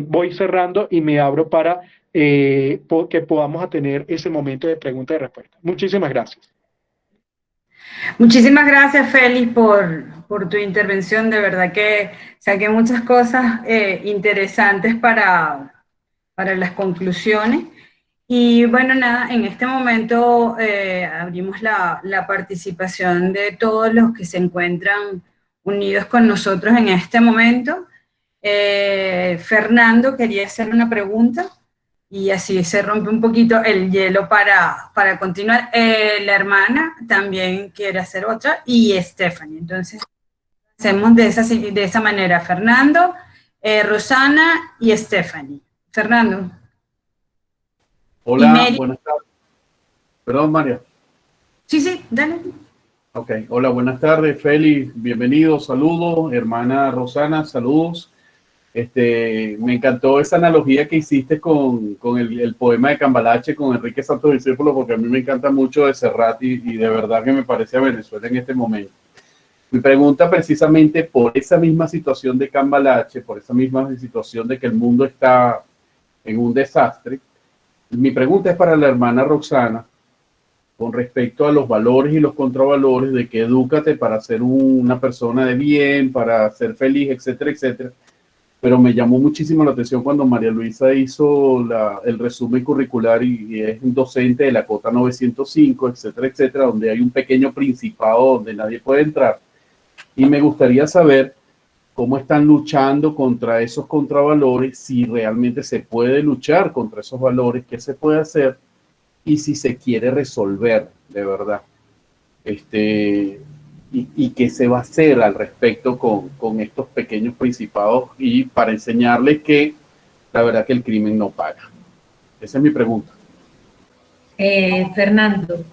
voy cerrando y me abro para que podamos tener ese momento de pregunta y respuesta. Muchísimas gracias. Muchísimas gracias, Félix, por tu intervención. De verdad que saqué muchas cosas interesantes para las conclusiones. Y bueno, nada, en este momento abrimos la participación de todos los que se encuentran unidos con nosotros en este momento. Fernando quería hacer una pregunta y así se rompe un poquito el hielo para continuar. La hermana también quiere hacer otra y Stephanie. Entonces, hacemos de esa manera. Fernando, Rosana y Stephanie. Fernando. Hola, buenas tardes. Perdón, María. Sí, dale. Ok, hola, buenas tardes, Félix, bienvenido, saludos, hermana Rosana, saludos. Me encantó esa analogía que hiciste con el poema de Cambalache, con Enrique Santos Discípulo, porque a mí me encanta mucho de Serrat y de verdad que me parece a Venezuela en este momento. Mi pregunta precisamente por esa misma situación de Cambalache, por esa misma situación de que el mundo está en un desastre, mi pregunta es para la hermana Roxana, con respecto a los valores y los contravalores de que edúcate para ser una persona de bien, para ser feliz, etcétera, etcétera. Pero me llamó muchísimo la atención cuando María Luisa hizo el resumen curricular y es un docente de la Cota 905, etcétera, etcétera, donde hay un pequeño principado donde nadie puede entrar. Y me gustaría saber cómo están luchando contra esos contravalores, si realmente se puede luchar contra esos valores, qué se puede hacer y si se quiere resolver de verdad. Y qué se va a hacer al respecto con estos pequeños principados y para enseñarles que la verdad que el crimen no paga. Esa es mi pregunta. Fernando,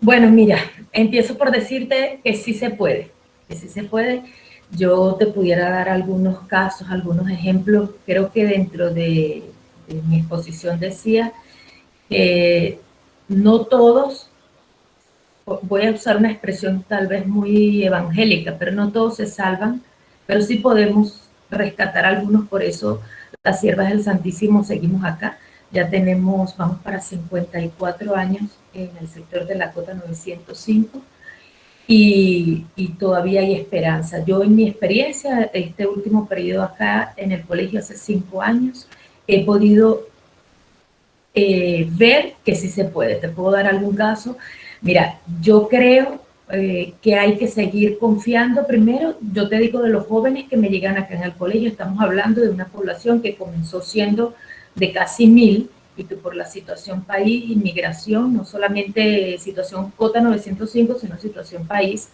bueno, mira, empiezo por decirte que sí se puede, que sí se puede. Yo te pudiera dar algunos casos, algunos ejemplos. Creo que dentro de mi exposición decía que no todos, voy a usar una expresión tal vez muy evangélica, pero no todos se salvan, pero sí podemos rescatar algunos. Por eso las siervas del Santísimo seguimos acá. Ya tenemos, vamos para 54 años en el sector de la Cota 905 y todavía hay esperanza. Yo en mi experiencia, este último periodo acá en el colegio hace 5 años, he podido ver que sí se puede. Te puedo dar algún caso. Mira, yo creo que hay que seguir confiando. Primero, yo te digo de los jóvenes que me llegan acá en el colegio, estamos hablando de una población que comenzó siendo de casi 1000 y que por la situación país, inmigración, no solamente situación Cota 905, sino situación país,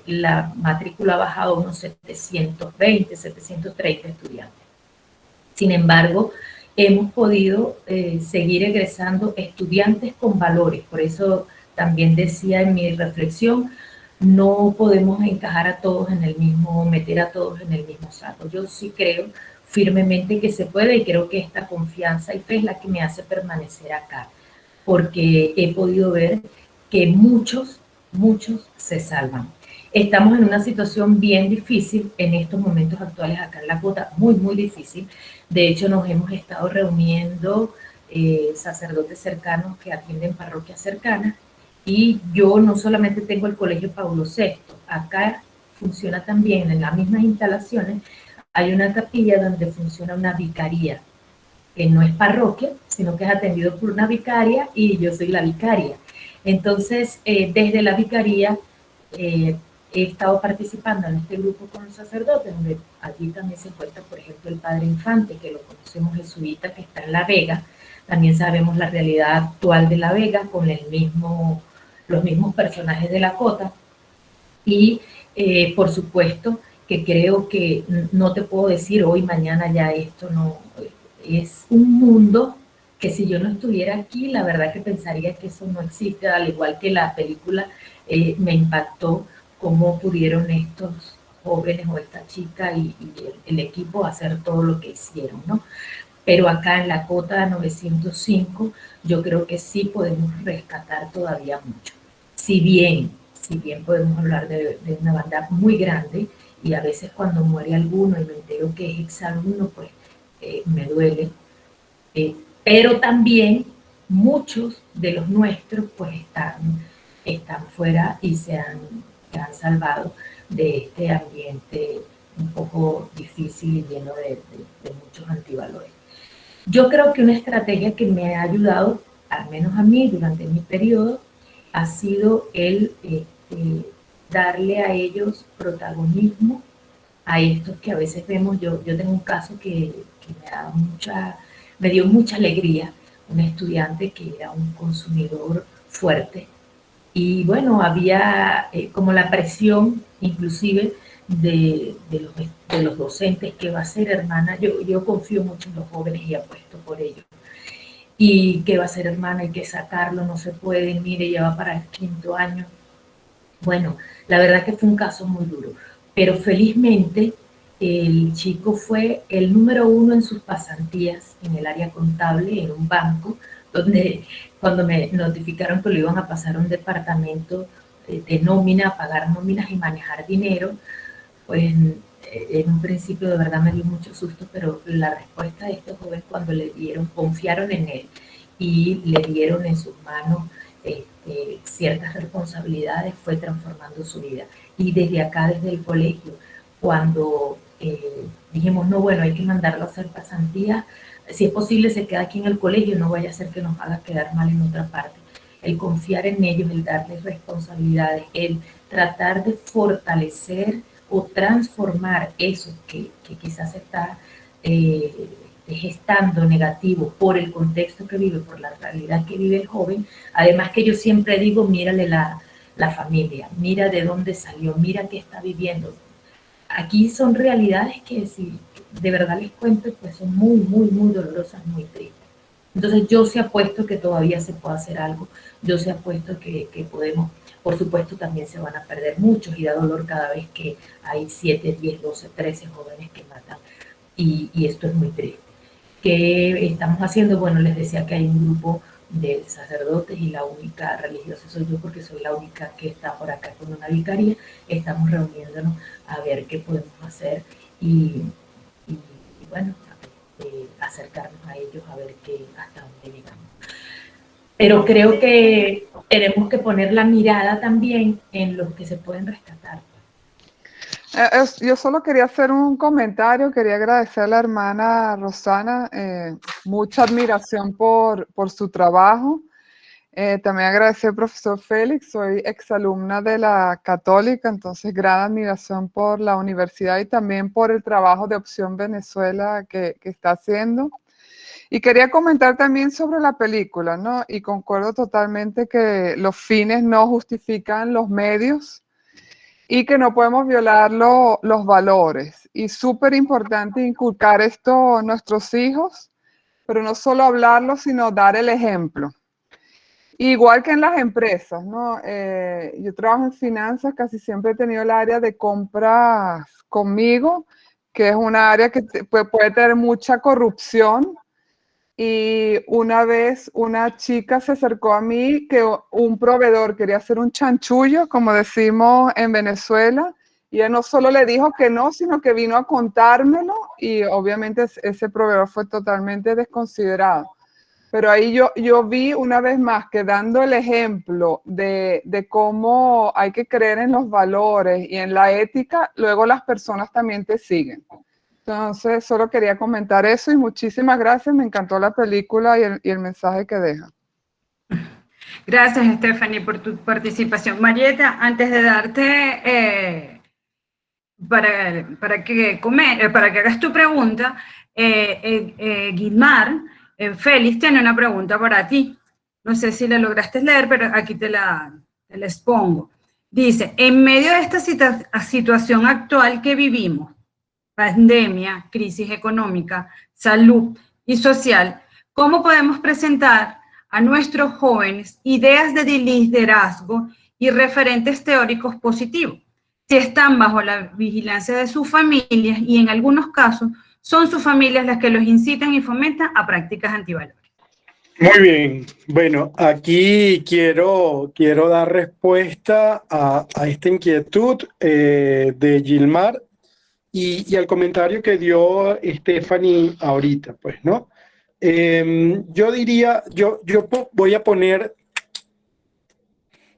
la matrícula ha bajado a unos 720, 730 estudiantes. Sin embargo, hemos podido seguir egresando estudiantes con valores. Por eso también decía en mi reflexión, no podemos encajar a todos en el mismo, meter a todos en el mismo saco. Yo sí creo firmemente que se puede y creo que esta confianza y fe es la que me hace permanecer acá, porque he podido ver que muchos se salvan. Estamos en una situación bien difícil en estos momentos actuales acá en la Cota, muy difícil. De hecho, nos hemos estado reuniendo sacerdotes cercanos que atienden parroquias cercanas y yo no solamente tengo el Colegio Paulo VI, acá funciona también en las mismas instalaciones, hay una capilla donde funciona una vicaría, que no es parroquia, sino que es atendido por una vicaria y yo soy la vicaria. Entonces, desde la vicaría he estado participando en este grupo con los sacerdotes, donde allí también se encuentra, por ejemplo, el Padre Infante, que lo conocemos jesuita, que está en La Vega. También sabemos la realidad actual de La Vega, con los mismos personajes de la Cota. Y, por supuesto, que creo que no te puedo decir hoy, mañana ya esto no, es un mundo que si yo no estuviera aquí, la verdad que pensaría que eso no existe, al igual que la película me impactó cómo pudieron estos jóvenes o esta chica y el equipo hacer todo lo que hicieron, ¿no? Pero acá en la cota 905 yo creo que sí podemos rescatar todavía mucho. Si bien podemos hablar de una banda muy grande, y a veces cuando muere alguno y me entero que es exalumno, pues me duele. Pero también muchos de los nuestros pues están fuera y se han salvado de este ambiente un poco difícil y lleno de muchos antivalores. Yo creo que una estrategia que me ha ayudado, al menos a mí durante mi periodo, ha sido el darle a ellos protagonismo, a estos que a veces vemos. Yo tengo un caso que me dio mucha alegría, un estudiante que era un consumidor fuerte, y bueno, había como la presión inclusive de los docentes, que va a ser, hermana, yo confío mucho en los jóvenes y apuesto por ellos, y que va a ser, hermana, hay que sacarlo, no se puede, mire, ya va para el 5º año. Bueno, la verdad que fue un caso muy duro, pero felizmente el chico fue el número 1 en sus pasantías en el área contable, en un banco, donde cuando me notificaron que lo iban a pasar a un departamento de nómina, a pagar nóminas y manejar dinero, pues en un principio de verdad me dio mucho susto, pero la respuesta de estos jóvenes cuando le dieron, confiaron en él y le dieron en sus manos ciertas responsabilidades, fue transformando su vida. Y desde acá, desde el colegio, cuando dijimos, no, bueno, hay que mandarlo a hacer pasantía, si es posible se queda aquí en el colegio, no vaya a ser que nos haga quedar mal en otra parte. El confiar en ellos, el darles responsabilidades, el tratar de fortalecer o transformar eso que quizás está gestando negativo por el contexto que vive, por la realidad que vive el joven. Además que yo siempre digo, mírale la familia, mira de dónde salió, mira qué está viviendo. Aquí son realidades que si de verdad les cuento, pues son muy, muy, muy dolorosas, muy tristes. Entonces yo sí apuesto que todavía se puede hacer algo, yo sí apuesto que podemos. Por supuesto también se van a perder muchos y da dolor cada vez que hay 7, 10, 12, 13 jóvenes que matan, y esto es muy triste. ¿Qué estamos haciendo? Bueno, les decía que hay un grupo de sacerdotes y la única religiosa soy yo, porque soy la única que está por acá con una vicaría. Estamos reuniéndonos a ver qué podemos hacer y bueno, acercarnos a ellos a ver hasta dónde llegamos. Pero creo que tenemos que poner la mirada también en los que se pueden rescatar. Yo solo quería hacer un comentario, quería agradecer a la hermana Rosana, mucha admiración por su trabajo. También agradecer al profesor Félix, soy exalumna de la Católica, entonces gran admiración por la universidad y también por el trabajo de Opción Venezuela que está haciendo. Y quería comentar también sobre la película, ¿no? Y concuerdo totalmente que los fines no justifican los medios y que no podemos violar los valores. Y súper importante inculcar esto a nuestros hijos, pero no solo hablarlo, sino dar el ejemplo. Igual que en las empresas, ¿no? Yo trabajo en finanzas, casi siempre he tenido el área de compras conmigo, que es una área que puede tener mucha corrupción. Y una vez una chica se acercó a mí que un proveedor quería hacer un chanchullo, como decimos en Venezuela, y él no solo le dijo que no, sino que vino a contármelo y obviamente ese proveedor fue totalmente desconsiderado. Pero ahí yo vi una vez más que dando el ejemplo de cómo hay que creer en los valores y en la ética, luego las personas también te siguen. Entonces, solo quería comentar eso y muchísimas gracias. Me encantó la película y el mensaje que deja. Gracias, Stephanie, por tu participación. Marieta, antes de darte para que hagas tu pregunta, Guimar, Félix tiene una pregunta para ti. No sé si la lograste leer, pero aquí te la expongo. Dice, en medio de esta situación actual que vivimos, pandemia, crisis económica, salud y social, ¿cómo podemos presentar a nuestros jóvenes ideas de liderazgo y referentes teóricos positivos, si están bajo la vigilancia de sus familias y en algunos casos son sus familias las que los incitan y fomentan a prácticas antivalores? Muy bien, bueno, aquí quiero dar respuesta a esta inquietud de Gilmar y al comentario que dio Stephanie ahorita, pues, ¿no? Yo diría, yo voy a poner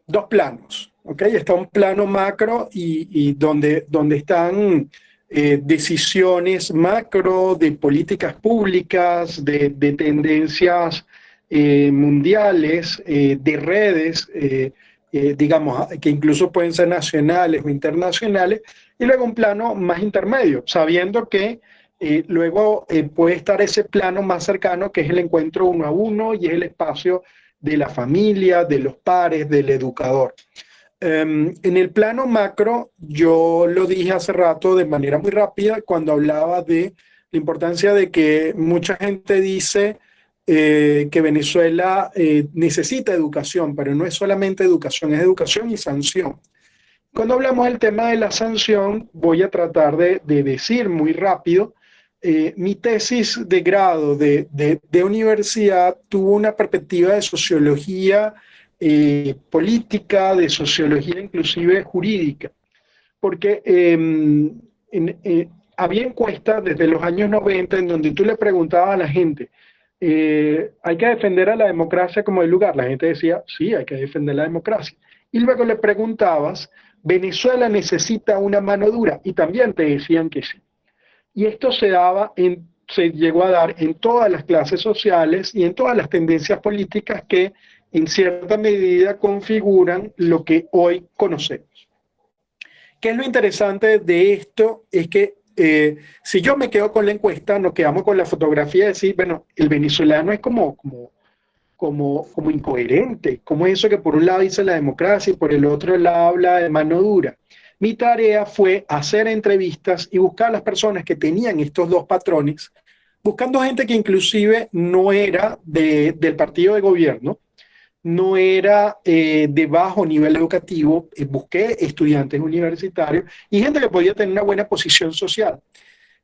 dos planos, ¿ok? Está un plano macro y donde están decisiones macro de políticas públicas, de tendencias mundiales, de redes, digamos, que incluso pueden ser nacionales o internacionales, y luego un plano más intermedio, sabiendo que luego puede estar ese plano más cercano, que es el encuentro uno a uno y es el espacio de la familia, de los pares, del educador. En el plano macro, yo lo dije hace rato de manera muy rápida cuando hablaba de la importancia de que mucha gente dice que Venezuela necesita educación, pero no es solamente educación, es educación y sanción. Cuando hablamos del tema de la sanción, voy a tratar de decir muy rápido, mi tesis de grado de universidad tuvo una perspectiva de sociología política, de sociología inclusive jurídica, porque había encuestas desde los años 90 en donde tú le preguntabas a la gente, ¿hay que defender a la democracia como el lugar? La gente decía, sí, hay que defender la democracia. Y luego le preguntabas, ¿Venezuela necesita una mano dura? Y también te decían que sí. Y esto se llegó a dar en todas las clases sociales y en todas las tendencias políticas que en cierta medida configuran lo que hoy conocemos. ¿Qué es lo interesante de esto? Es que si yo me quedo con la encuesta, nos quedamos con la fotografía de decir, bueno, el venezolano es como incoherente, como eso que por un lado dice la democracia y por el otro lado habla de mano dura. Mi tarea fue hacer entrevistas y buscar a las personas que tenían estos dos patrones, buscando gente que inclusive no era del partido de gobierno, no era de bajo nivel educativo, busqué estudiantes universitarios y gente que podía tener una buena posición social.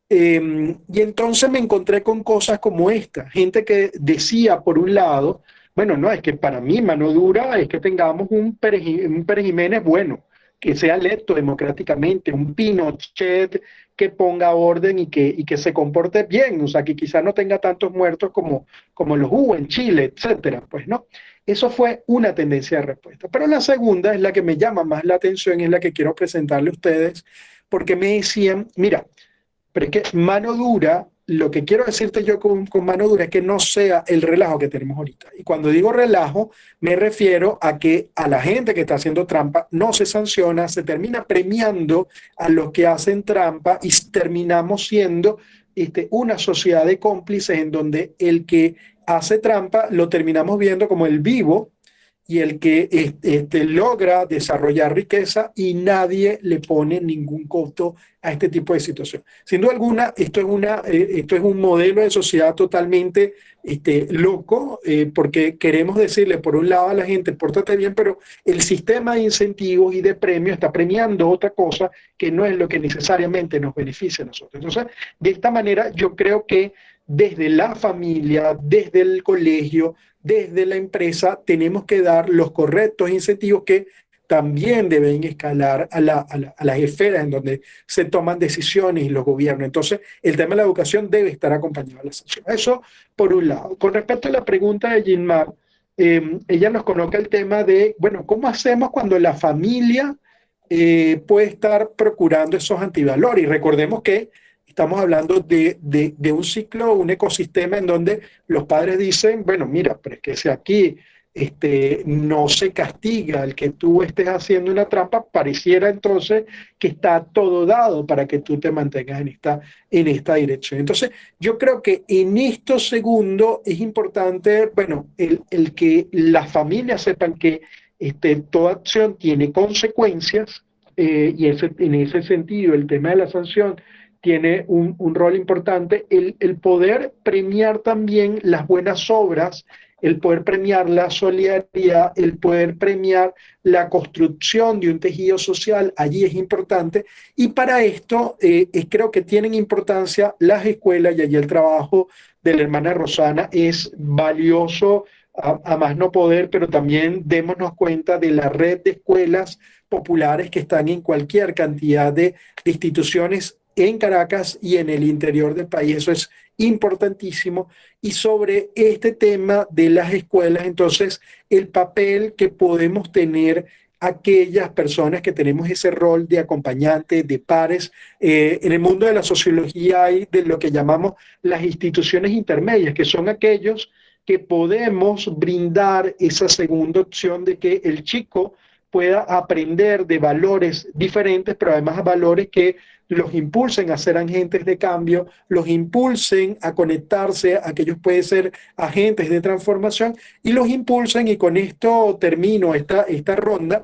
Y entonces me encontré con cosas como esta, gente que decía por un lado, bueno, no, es que para mí mano dura es que tengamos un Pérez Jiménez bueno, que sea electo democráticamente, un Pinochet que ponga orden y que se comporte bien, o sea, que quizás no tenga tantos muertos como los hubo en Chile, etcétera, pues no. Eso fue una tendencia de respuesta. Pero la segunda es la que me llama más la atención y es la que quiero presentarle a ustedes, porque me decían, mira, pero es que mano dura, lo que quiero decirte yo con mano dura es que no sea el relajo que tenemos ahorita. Y cuando digo relajo, me refiero a que a la gente que está haciendo trampa no se sanciona, se termina premiando a los que hacen trampa y terminamos siendo una sociedad de cómplices en donde el que hace trampa lo terminamos viendo como el vivo y el que logra desarrollar riqueza y nadie le pone ningún costo a este tipo de situación. Sin duda alguna, esto es un modelo de sociedad totalmente loco, porque queremos decirle por un lado a la gente, pórtate bien, pero el sistema de incentivos y de premios está premiando otra cosa que no es lo que necesariamente nos beneficia a nosotros. Entonces, de esta manera, yo creo que desde la familia, desde el colegio, desde la empresa, tenemos que dar los correctos incentivos que también deben escalar a las esferas en donde se toman decisiones y los gobiernos. Entonces, el tema de la educación debe estar acompañado de la sanción. Eso por un lado. Con respecto a la pregunta de Gilmar, ella nos coloca el tema de, bueno, ¿cómo hacemos cuando la familia puede estar procurando esos antivalores? Y recordemos que estamos hablando de un ciclo, un ecosistema en donde los padres dicen, bueno, mira, pero es que si aquí no se castiga el que tú estés haciendo una trampa, pareciera entonces que está todo dado para que tú te mantengas en esta dirección. Entonces, yo creo que en estos segundos es importante, bueno, el que las familias sepan que toda acción tiene consecuencias, y en ese sentido el tema de la sanción tiene un rol importante, el poder premiar también las buenas obras, el poder premiar la solidaridad, el poder premiar la construcción de un tejido social, allí es importante, y para esto creo que tienen importancia las escuelas, y allí el trabajo de la hermana Rosana es valioso a más no poder, pero también démonos cuenta de la red de escuelas populares que están en cualquier cantidad de instituciones en Caracas y en el interior del país. Eso es importantísimo. Y sobre este tema de las escuelas, entonces, el papel que podemos tener aquellas personas que tenemos ese rol de acompañante, de pares. En el mundo de la sociología hay de lo que llamamos las instituciones intermedias, que son aquellos que podemos brindar esa segunda opción de que el chico pueda aprender de valores diferentes, pero además valores que los impulsen a ser agentes de cambio, los impulsen a conectarse a que ellos pueden ser agentes de transformación, y los impulsen, y con esto termino esta ronda,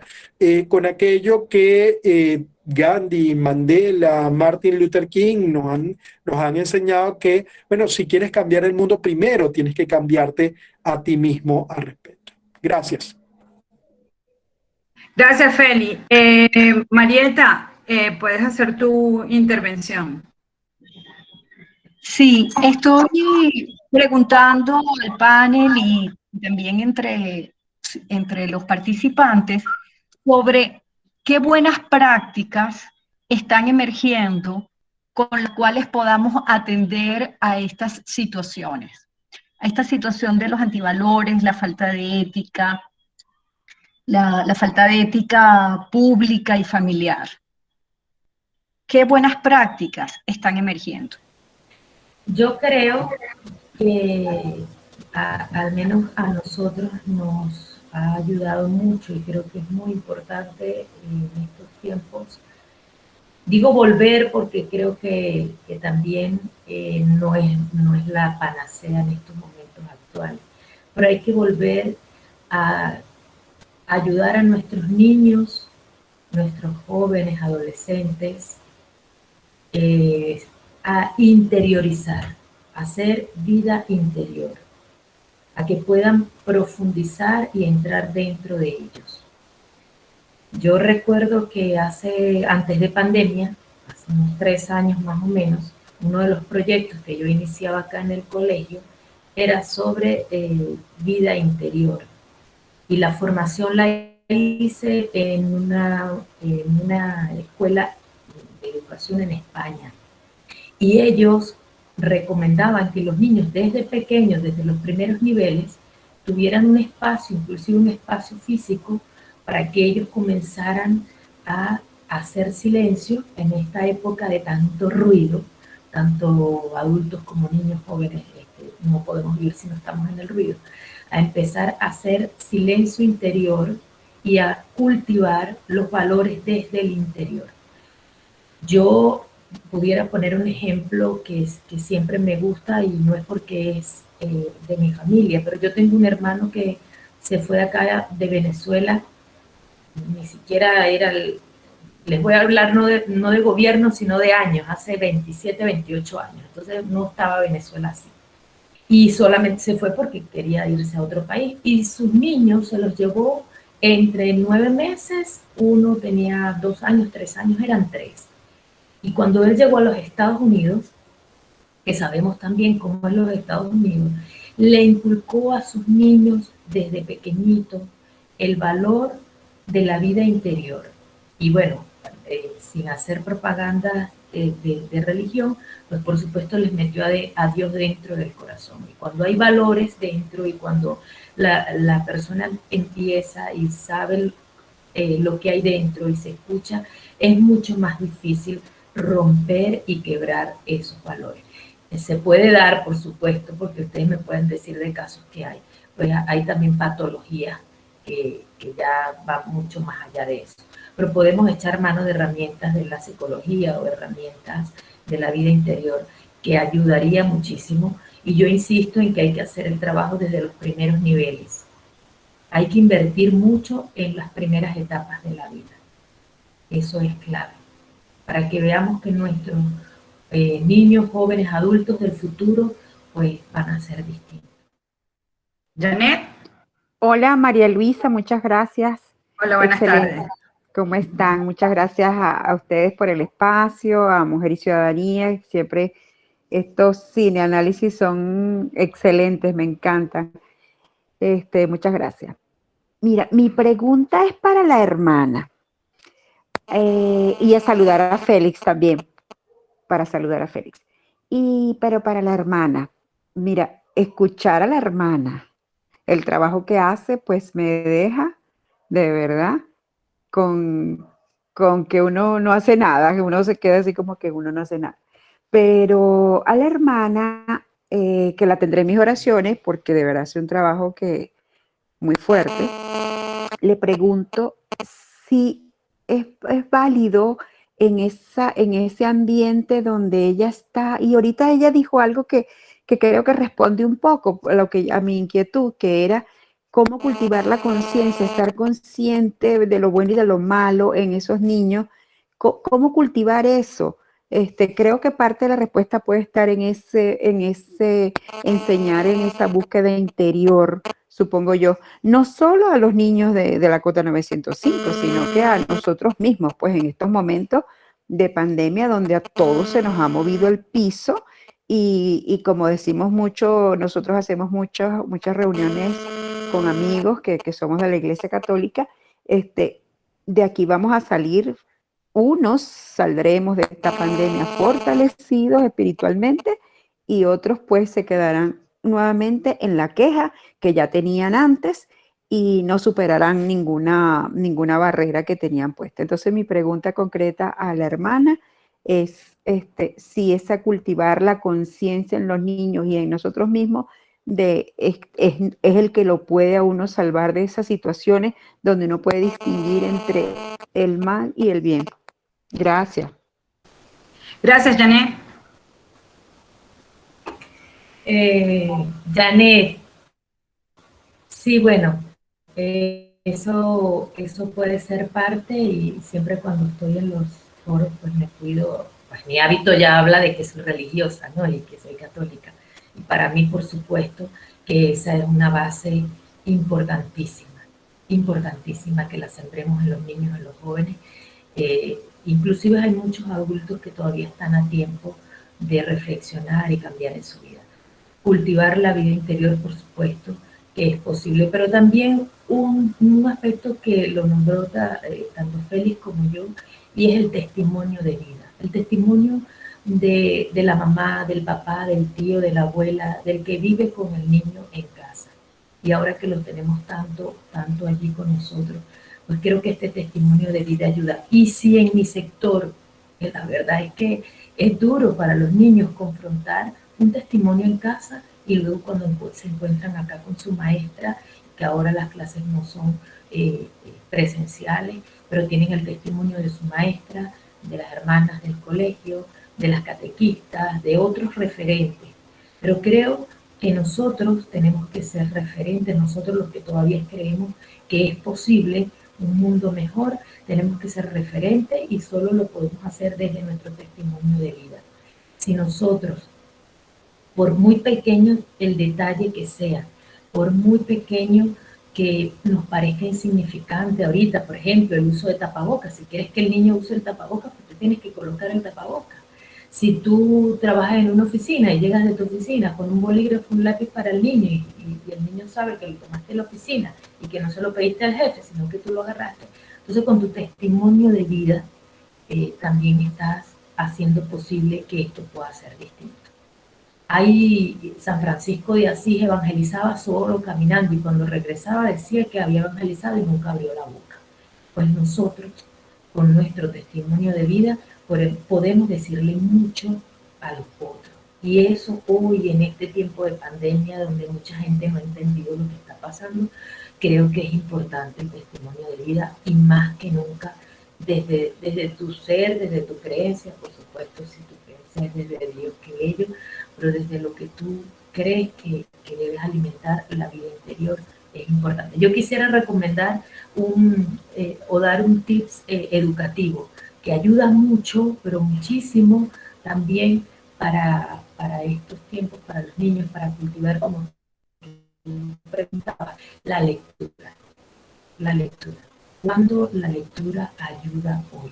con aquello que Gandhi, Mandela, Martin Luther King nos han enseñado, que, bueno, si quieres cambiar el mundo, primero tienes que cambiarte a ti mismo al respecto. Gracias. Gracias, Feli. Marieta, puedes hacer tu intervención. Sí, estoy preguntando al panel y también entre los participantes sobre qué buenas prácticas están emergiendo con las cuales podamos atender a estas situaciones, a esta situación de los antivalores, la falta de ética, la falta de ética pública y familiar. ¿Qué buenas prácticas están emergiendo? Yo creo que al menos a nosotros nos ha ayudado mucho, y creo que es muy importante en estos tiempos. Digo volver porque creo que también no es la panacea en estos momentos actuales, pero hay que volver a ayudar a nuestros niños, nuestros jóvenes, adolescentes, a interiorizar, a hacer vida interior, a que puedan profundizar y entrar dentro de ellos. Yo recuerdo que antes de pandemia, hace unos 3 años más o menos, uno de los proyectos que yo iniciaba acá en el colegio era sobre vida interior. Y la formación la hice en una escuela de educación en España. Y ellos recomendaban que los niños desde pequeños, desde los primeros niveles, tuvieran un espacio, inclusive un espacio físico, para que ellos comenzaran a hacer silencio en esta época de tanto ruido, tanto adultos como niños jóvenes, no podemos vivir si no estamos en el ruido, a empezar a hacer silencio interior y a cultivar los valores desde el interior. Yo pudiera poner un ejemplo que siempre me gusta, y no es porque es de mi familia, pero yo tengo un hermano que se fue de acá de Venezuela, ni siquiera les voy a hablar no de gobierno, sino de años, hace 27, 28 años, entonces no estaba Venezuela así. Y solamente se fue porque quería irse a otro país, y sus niños se los llevó entre 9 meses, uno tenía 2 años, 3 años, eran 3. Y cuando él llegó a los Estados Unidos, que sabemos también cómo es los Estados Unidos, le inculcó a sus niños desde pequeñito el valor de la vida interior. Y bueno, sin hacer propaganda de religión, pues por supuesto les metió a Dios dentro del corazón. Y cuando hay valores dentro, y cuando la persona empieza y sabe lo que hay dentro y se escucha, es mucho más difícil romper y quebrar esos valores. Se puede dar, por supuesto, porque ustedes me pueden decir de casos que hay, pues hay también patologías que ya va mucho más allá de eso. Pero podemos echar mano de herramientas de la psicología o herramientas de la vida interior que ayudaría muchísimo. Y yo insisto en que hay que hacer el trabajo desde los primeros niveles. Hay que invertir mucho en las primeras etapas de la vida. Eso es clave, para que veamos que nuestros niños, jóvenes, adultos del futuro, pues van a ser distintos. Janet. Hola María Luisa, muchas gracias. Hola, buenas tardes. ¿Cómo están? Muchas gracias a ustedes por el espacio, a Mujer y Ciudadanía. Siempre estos cineanálisis son excelentes, me encantan. Muchas gracias. Mira, mi pregunta es para la hermana. Y a saludar a Félix también, para saludar a Félix. Pero para la hermana, mira, escuchar a la hermana, el trabajo que hace, pues me deja, de verdad, con que uno no hace nada, que uno se queda así como que uno no hace nada. Pero a la hermana, que la tendré en mis oraciones, porque de verdad hace un trabajo que muy fuerte, le pregunto si es válido en ese ambiente donde ella está, y ahorita ella dijo algo que creo que responde un poco a mi inquietud, que era cómo cultivar la conciencia, estar consciente de lo bueno y de lo malo en esos niños, cómo cultivar eso. Creo que parte de la respuesta puede estar en ese enseñar en esa búsqueda interior, supongo yo, no solo a los niños de la Cota 905, sino que a nosotros mismos, pues en estos momentos de pandemia donde a todos se nos ha movido el piso y como decimos mucho, nosotros hacemos muchas reuniones con amigos que somos de la Iglesia Católica, de aquí vamos a salir, unos saldremos de esta pandemia fortalecidos espiritualmente y otros pues se quedarán nuevamente en la queja que ya tenían antes y no superarán ninguna barrera que tenían puesta. Entonces mi pregunta concreta a la hermana es si es a cultivar la conciencia en los niños y en nosotros mismos es el que lo puede a uno salvar de esas situaciones donde no puede distinguir entre el mal y el bien. Gracias. Gracias, Janet. Janet, sí, bueno, eso puede ser parte y siempre cuando estoy en los foros pues me cuido, pues mi hábito ya habla de que soy religiosa, ¿no? Y que soy católica. Y para mí, por supuesto, que esa es una base importantísima que la sembremos en los niños, en los jóvenes. Inclusive hay muchos adultos que todavía están a tiempo de reflexionar y cambiar en su vida. Cultivar la vida interior, por supuesto, que es posible, pero también un aspecto que lo nombró tanto Félix como yo, y es el testimonio de vida. El testimonio de la mamá, del papá, del tío, de la abuela, del que vive con el niño en casa. Y ahora que lo tenemos tanto allí con nosotros, pues creo que este testimonio de vida ayuda. Y si en mi sector, la verdad es que es duro para los niños confrontar un testimonio en casa y luego cuando se encuentran acá con su maestra, que ahora las clases no son presenciales, pero tienen el testimonio de su maestra, de las hermanas del colegio, de las catequistas, de otros referentes. Pero creo que nosotros tenemos que ser referentes, nosotros los que todavía creemos que es posible un mundo mejor, tenemos que ser referentes y solo lo podemos hacer desde nuestro testimonio de vida. Si nosotros, por muy pequeño el detalle que sea, por muy pequeño que nos parezca insignificante ahorita, por ejemplo, el uso de tapabocas, si quieres que el niño use el tapabocas, pues tú tienes que colocar el tapabocas. Si tú trabajas en una oficina y llegas de tu oficina con un bolígrafo, un lápiz para el niño y el niño sabe que lo tomaste en la oficina y que no se lo pediste al jefe, sino que tú lo agarraste, entonces con tu testimonio de vida también estás haciendo posible que esto pueda ser distinto. San Francisco de Asís evangelizaba solo caminando y cuando regresaba decía que había evangelizado y nunca abrió la boca. Pues nosotros, con nuestro testimonio de vida, podemos decirle mucho a los otros. Y eso hoy, en este tiempo de pandemia, donde mucha gente no ha entendido lo que está pasando, creo que es importante el testimonio de vida y más que nunca desde tu ser, desde tu creencia, por supuesto, si tu creencia es desde Dios, que ello, pero desde lo que tú crees que debes alimentar la vida interior, es importante. Yo quisiera recomendar o dar un tips educativo que ayuda mucho, pero muchísimo también para estos tiempos, para los niños, para cultivar, como preguntaba, la lectura. La lectura. ¿Cuándo la lectura ayuda hoy?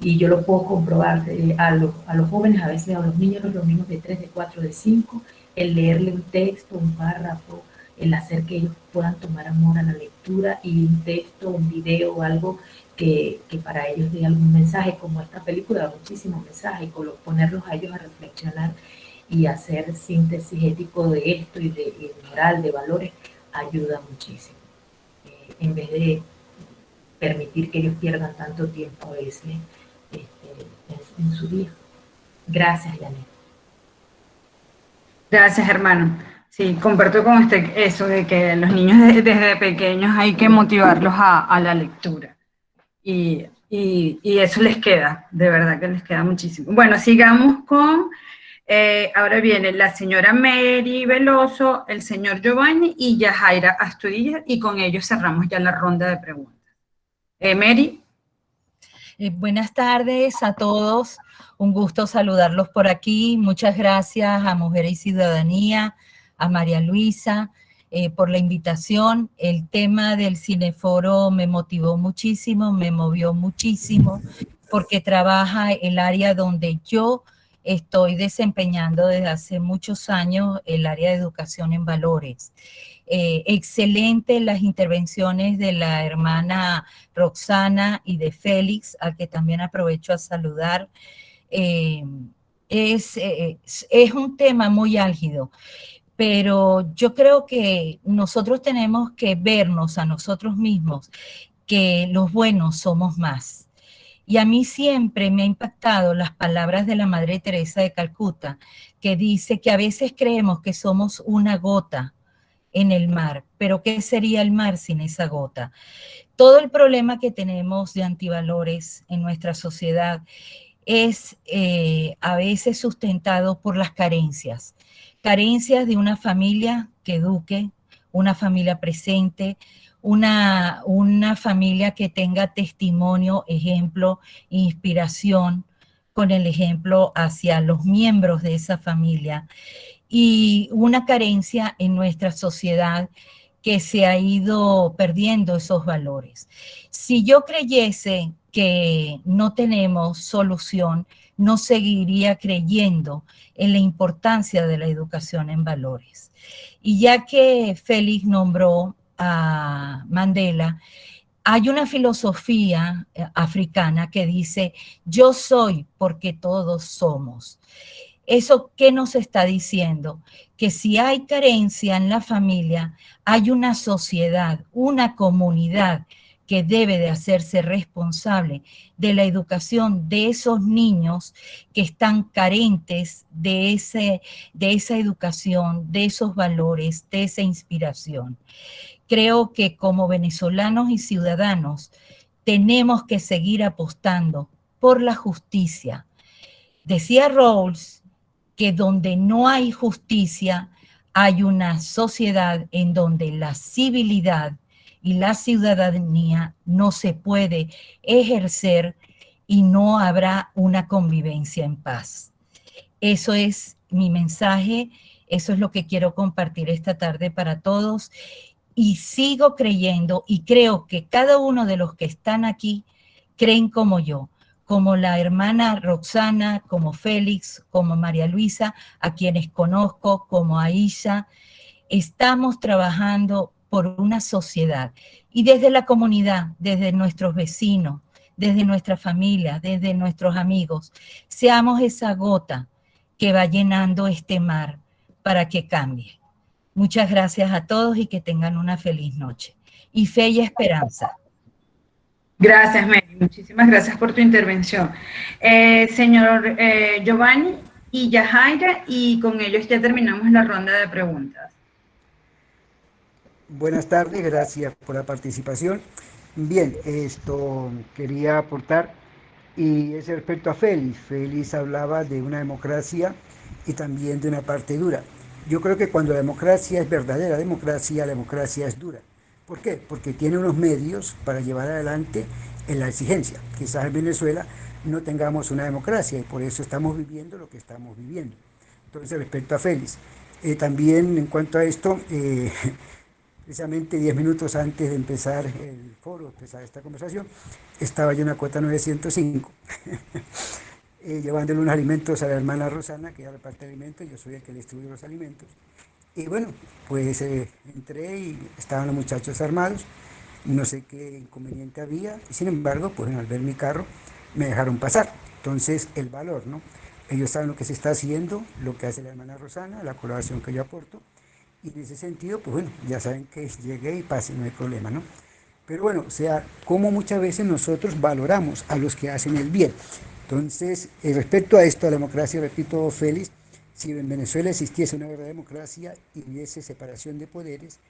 Y yo lo puedo comprobar a los jóvenes, a veces a los niños los reunimos de 3, de 4, de 5, el leerle un texto, un párrafo, el hacer que ellos puedan tomar amor a la lectura, y un texto, un video o algo que para ellos dé algún mensaje, como esta película da muchísimos mensajes, y ponerlos a ellos a reflexionar y hacer síntesis ético de esto y de moral, de valores, ayuda muchísimo. En vez de permitir que ellos pierdan tanto tiempo a veces en su día. Gracias, Janet. Gracias, hermano. Sí, comparto con usted eso de que los niños desde pequeños hay que motivarlos a la lectura. Y eso les queda, de verdad que les queda muchísimo. Bueno, sigamos con, ahora viene la señora Mary Veloso, el señor Giovanni y Yajaira Astudillo, y con ellos cerramos ya la ronda de preguntas. Mary. Buenas tardes a todos, un gusto saludarlos por aquí. Muchas gracias a Mujeres y Ciudadanía, a María Luisa, por la invitación. El tema del Cineforo me motivó muchísimo, me movió muchísimo, porque trabaja el área donde yo estoy desempeñando desde hace muchos años, el área de educación en valores. Excelente las intervenciones de la hermana Roxana y de Félix, a que también aprovecho a saludar. Es un tema muy álgido, pero yo creo que nosotros tenemos que vernos a nosotros mismos, que los buenos somos más. Y a mí siempre me ha impactado las palabras de la Madre Teresa de Calcuta, que dice que a veces creemos que somos una gota en el mar, pero ¿qué sería el mar sin esa gota? Todo el problema que tenemos de antivalores en nuestra sociedad es a veces sustentado por las carencias de una familia que eduque, una familia presente, una familia que tenga testimonio, ejemplo, inspiración, con el ejemplo hacia los miembros de esa familia, y una carencia en nuestra sociedad que se ha ido perdiendo esos valores. Si yo creyese que no tenemos solución, no seguiría creyendo en la importancia de la educación en valores. Y ya que Félix nombró a Mandela, hay una filosofía africana que dice, yo soy porque todos somos. ¿Eso qué nos está diciendo? Que si hay carencia en la familia, hay una sociedad, una comunidad que debe de hacerse responsable de la educación de esos niños que están carentes de esa educación, de esos valores, de esa inspiración. Creo que como venezolanos y ciudadanos tenemos que seguir apostando por la justicia. Decía Rawls que donde no hay justicia, hay una sociedad en donde la civilidad y la ciudadanía no se puede ejercer y no habrá una convivencia en paz. Eso es mi mensaje, eso es lo que quiero compartir esta tarde para todos, y sigo creyendo y creo que cada uno de los que están aquí creen como yo, como la hermana Roxana, como Félix, como María Luisa, a quienes conozco, como Aisha. Estamos trabajando por una sociedad y desde la comunidad, desde nuestros vecinos, desde nuestra familia, desde nuestros amigos, seamos esa gota que va llenando este mar para que cambie. Muchas gracias a todos y que tengan una feliz noche. Y fe y esperanza. Gracias, Mary. Muchísimas gracias por tu intervención. Señor Giovanni y Yajaira, y con ellos ya terminamos la ronda de preguntas. Buenas tardes, gracias por la participación. Bien, esto quería aportar, y es respecto a Félix. Félix hablaba de una democracia y también de una parte dura. Yo creo que cuando la democracia es verdadera democracia, la democracia es dura. ¿Por qué? Porque tiene unos medios para llevar adelante en la exigencia. Quizás en Venezuela no tengamos una democracia y por eso estamos viviendo lo que estamos viviendo. Entonces, respecto a Félix, también en cuanto a esto, precisamente 10 minutos antes de empezar el foro, empezar esta conversación, estaba yo en la cuota 905, llevándole unos alimentos a la hermana Rosana, que ella reparte alimentos, yo soy el que le distribuye los alimentos. Y bueno, pues entré y estaban los muchachos armados, no sé qué inconveniente había, y sin embargo, pues al ver mi carro, me dejaron pasar. Entonces, el valor, ¿no? Ellos saben lo que se está haciendo, lo que hace la hermana Rosana, la colaboración que yo aporto, y en ese sentido, pues bueno, ya saben que llegué y pasé, no hay problema, ¿no? Pero bueno, o sea, como muchas veces nosotros valoramos a los que hacen el bien. Entonces, respecto a esto, a la democracia, repito, Félix, si en Venezuela existiese una verdadera democracia y hubiese separación de poderes,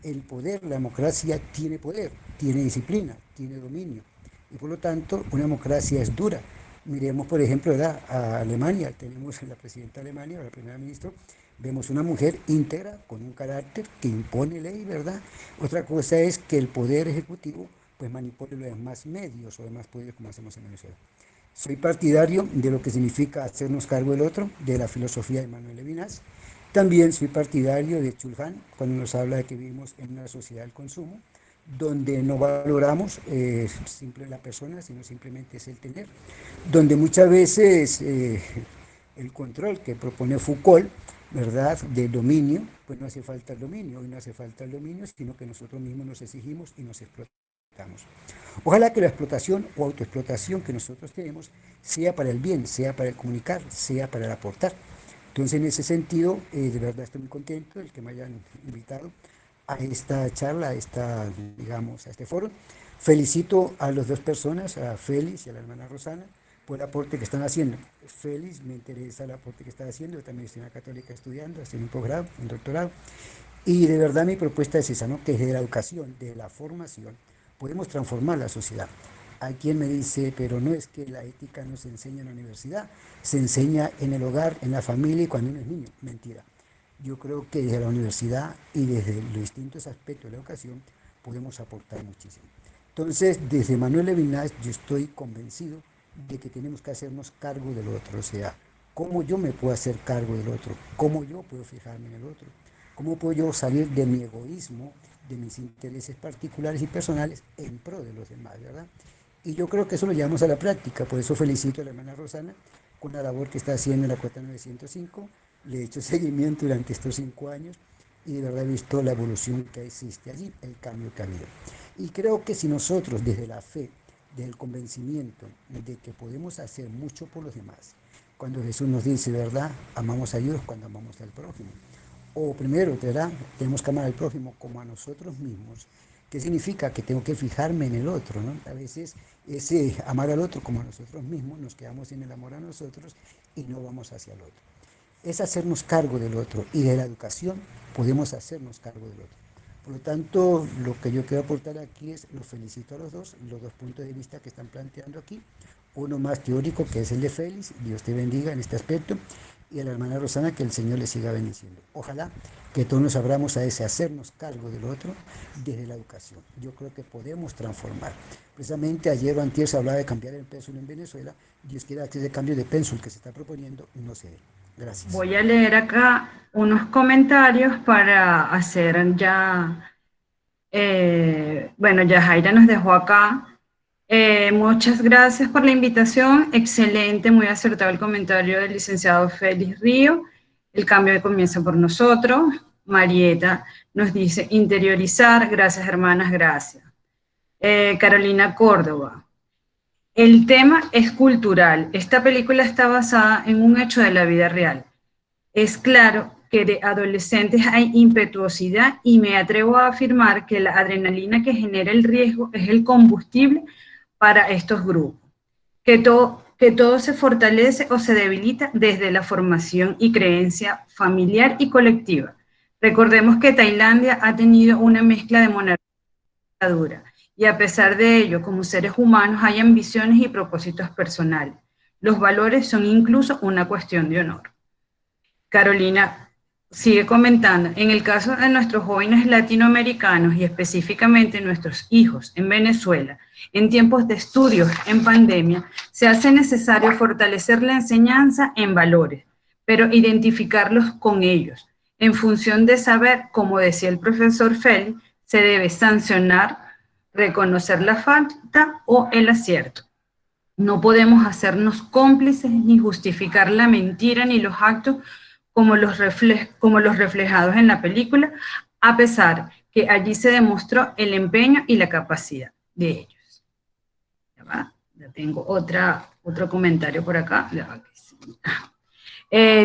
el poder, la democracia tiene poder, tiene disciplina, tiene dominio. Y por lo tanto, una democracia es dura. Miremos, por ejemplo, ¿verdad?, a Alemania, tenemos la presidenta de Alemania, la primera ministra, vemos una mujer íntegra, con un carácter que impone ley, ¿verdad? Otra cosa es que el poder ejecutivo pues manipule los demás medios o demás poderes como hacemos en Venezuela. Soy partidario de lo que significa hacernos cargo del otro, de la filosofía de Manuel Levinas. También soy partidario de Chulhan, cuando nos habla de que vivimos en una sociedad del consumo, donde no valoramos simple la persona, sino simplemente es el tener, donde muchas veces el control que propone Foucault, ¿verdad?, del dominio, pues no hace falta el dominio, hoy no hace falta el dominio, sino que nosotros mismos nos exigimos y nos explotamos. Ojalá que la explotación o autoexplotación que nosotros tenemos sea para el bien, sea para el comunicar, sea para el aportar. Entonces, en ese sentido, de verdad estoy muy contento del que me hayan invitado a esta charla, a este foro. Felicito a las dos personas, a Félix y a la hermana Rosana, por el aporte que están haciendo. Félix, me interesa el aporte que están haciendo, yo también estoy en la Católica estudiando, haciendo un posgrado, un doctorado, y de verdad mi propuesta es esa, ¿no?, que desde la educación, desde la formación, podemos transformar la sociedad. Hay quien me dice, pero no es que la ética no se enseña en la universidad, se enseña en el hogar, en la familia y cuando uno es niño. Mentira. Yo creo que desde la universidad y desde los distintos aspectos de la educación podemos aportar muchísimo. Entonces, desde Manuel Levinas, yo estoy convencido de que tenemos que hacernos cargo del otro, o sea, ¿cómo yo me puedo hacer cargo del otro? ¿Cómo yo puedo fijarme en el otro? ¿Cómo puedo yo salir de mi egoísmo, de mis intereses particulares y personales en pro de los demás, ¿verdad? Y yo creo que eso lo llevamos a la práctica, por eso felicito a la hermana Rosana con la labor que está haciendo en la cuota 905, le he hecho seguimiento durante estos 5 años y de verdad he visto la evolución que existe allí, el cambio que ha habido. Y creo que si nosotros desde la fe, desde el convencimiento de que podemos hacer mucho por los demás, cuando Jesús nos dice, ¿verdad?, amamos a Dios cuando amamos al prójimo. O primero, ¿verdad?, tenemos que amar al prójimo como a nosotros mismos. ¿Qué significa? Que tengo que fijarme en el otro, ¿no? A veces ese amar al otro como a nosotros mismos, nos quedamos en el amor a nosotros y no vamos hacia el otro. Es hacernos cargo del otro y de la educación podemos hacernos cargo del otro. Por lo tanto, lo que yo quiero aportar aquí es, los felicito a los dos puntos de vista que están planteando aquí. Uno más teórico, que es el de Félix, Dios te bendiga en este aspecto, y a la hermana Rosana, que el Señor le siga bendiciendo. Ojalá que todos nos abramos a ese hacernos cargo del otro desde la educación. Yo creo que podemos transformar. Precisamente ayer o antier se hablaba de cambiar el pénsul en Venezuela. Dios quiera que ese cambio de pénsul que se está proponiendo no se dé. Gracias. Voy a leer acá unos comentarios para hacer ya, bueno, ya Jaira nos dejó acá. Muchas gracias por la invitación, excelente, muy acertado el comentario del licenciado Félix Río. El cambio comienza por nosotros. Marieta nos dice interiorizar, gracias hermanas, gracias. Carolina Córdoba. El tema es cultural. Esta película está basada en un hecho de la vida real. Es claro que de adolescentes hay impetuosidad y me atrevo a afirmar que la adrenalina que genera el riesgo es el combustible para estos grupos. Que todo se fortalece o se debilita desde la formación y creencia familiar y colectiva. Recordemos que Tailandia ha tenido una mezcla de monarquía y dictadura. Y a pesar de ello, como seres humanos hay ambiciones y propósitos personales. Los valores son incluso una cuestión de honor. Carolina sigue comentando, en el caso de nuestros jóvenes latinoamericanos y específicamente nuestros hijos en Venezuela, en tiempos de estudios en pandemia, se hace necesario fortalecer la enseñanza en valores, pero identificarlos con ellos, en función de saber, como decía el profesor Félix, se debe sancionar, reconocer la falta o el acierto. No podemos hacernos cómplices ni justificar la mentira ni los actos como los reflejados en la película, a pesar que allí se demostró el empeño y la capacidad de ellos. Ya tengo otro comentario por acá.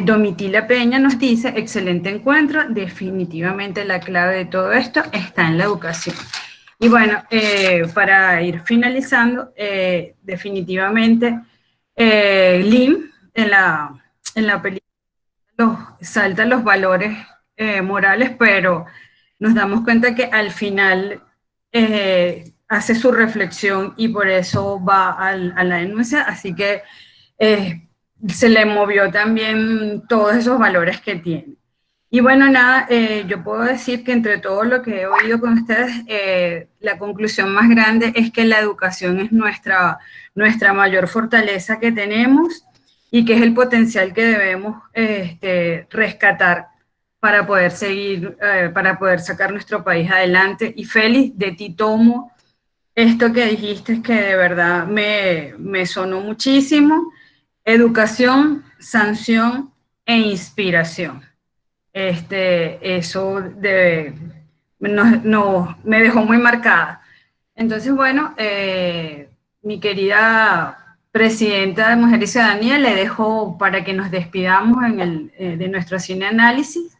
Domitila Peña nos dice, excelente encuentro, definitivamente la clave de todo esto está en la educación. Y bueno, para ir finalizando, definitivamente Lim en la película salta los valores morales, pero nos damos cuenta que al final hace su reflexión y por eso va a la denuncia, así que se le movió también todos esos valores que tiene. Y bueno, nada, yo puedo decir que entre todo lo que he oído con ustedes, la conclusión más grande es que la educación es nuestra mayor fortaleza que tenemos y que es el potencial que debemos rescatar para poder seguir, para poder sacar nuestro país adelante. Y Félix, de ti tomo esto que dijiste, que de verdad me sonó muchísimo: educación, sanción e inspiración. Eso me dejó muy marcada. Entonces, bueno, mi querida presidenta de Mujer y Ciudadanía, le dejo para que nos despidamos de nuestro cine análisis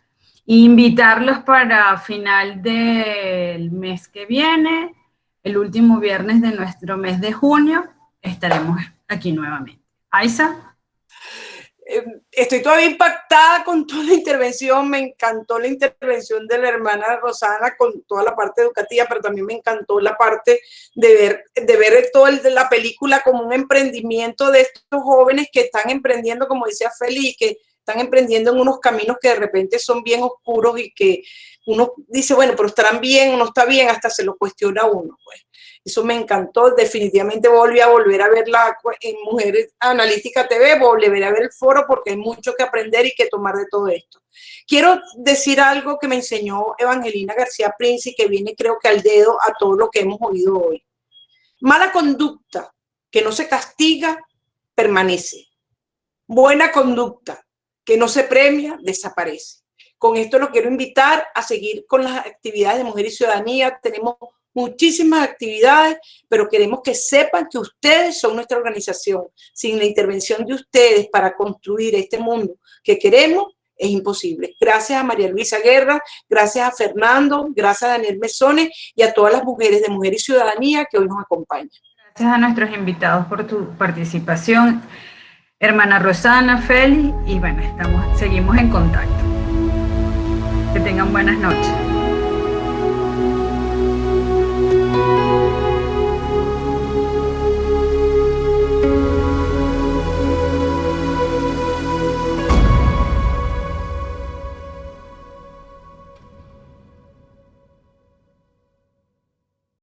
e invitarlos para final del mes que viene, el último viernes de nuestro mes de junio, estaremos aquí nuevamente. Aiza. Estoy todavía impactada con toda la intervención, me encantó la intervención de la hermana Rosana con toda la parte educativa, pero también me encantó la parte de ver toda la película como un emprendimiento de estos jóvenes que están emprendiendo, como decía Feli, que están emprendiendo en unos caminos que de repente son bien oscuros y que uno dice, bueno, pero estarán bien o no está bien, hasta se lo cuestiona uno, pues. Eso me encantó, definitivamente volví a volver a verla en Mujeres Analítica TV, volver a ver el foro porque hay mucho que aprender y que tomar de todo esto. Quiero decir algo que me enseñó Evangelina García Prince y que viene creo que al dedo a todo lo que hemos oído hoy. Mala conducta que no se castiga, permanece. Buena conducta que no se premia, desaparece. Con esto los quiero invitar a seguir con las actividades de Mujer y Ciudadanía. Tenemos muchísimas actividades, pero queremos que sepan que ustedes son nuestra organización. Sin la intervención de ustedes para construir este mundo que queremos, es imposible. Gracias a María Luisa Guerra, gracias a Fernando, gracias a Daniel Mesones y a todas las mujeres de Mujer y Ciudadanía que hoy nos acompañan. Gracias a nuestros invitados por tu participación, hermana Rosana, Félix, y bueno, seguimos en contacto. Que tengan buenas noches.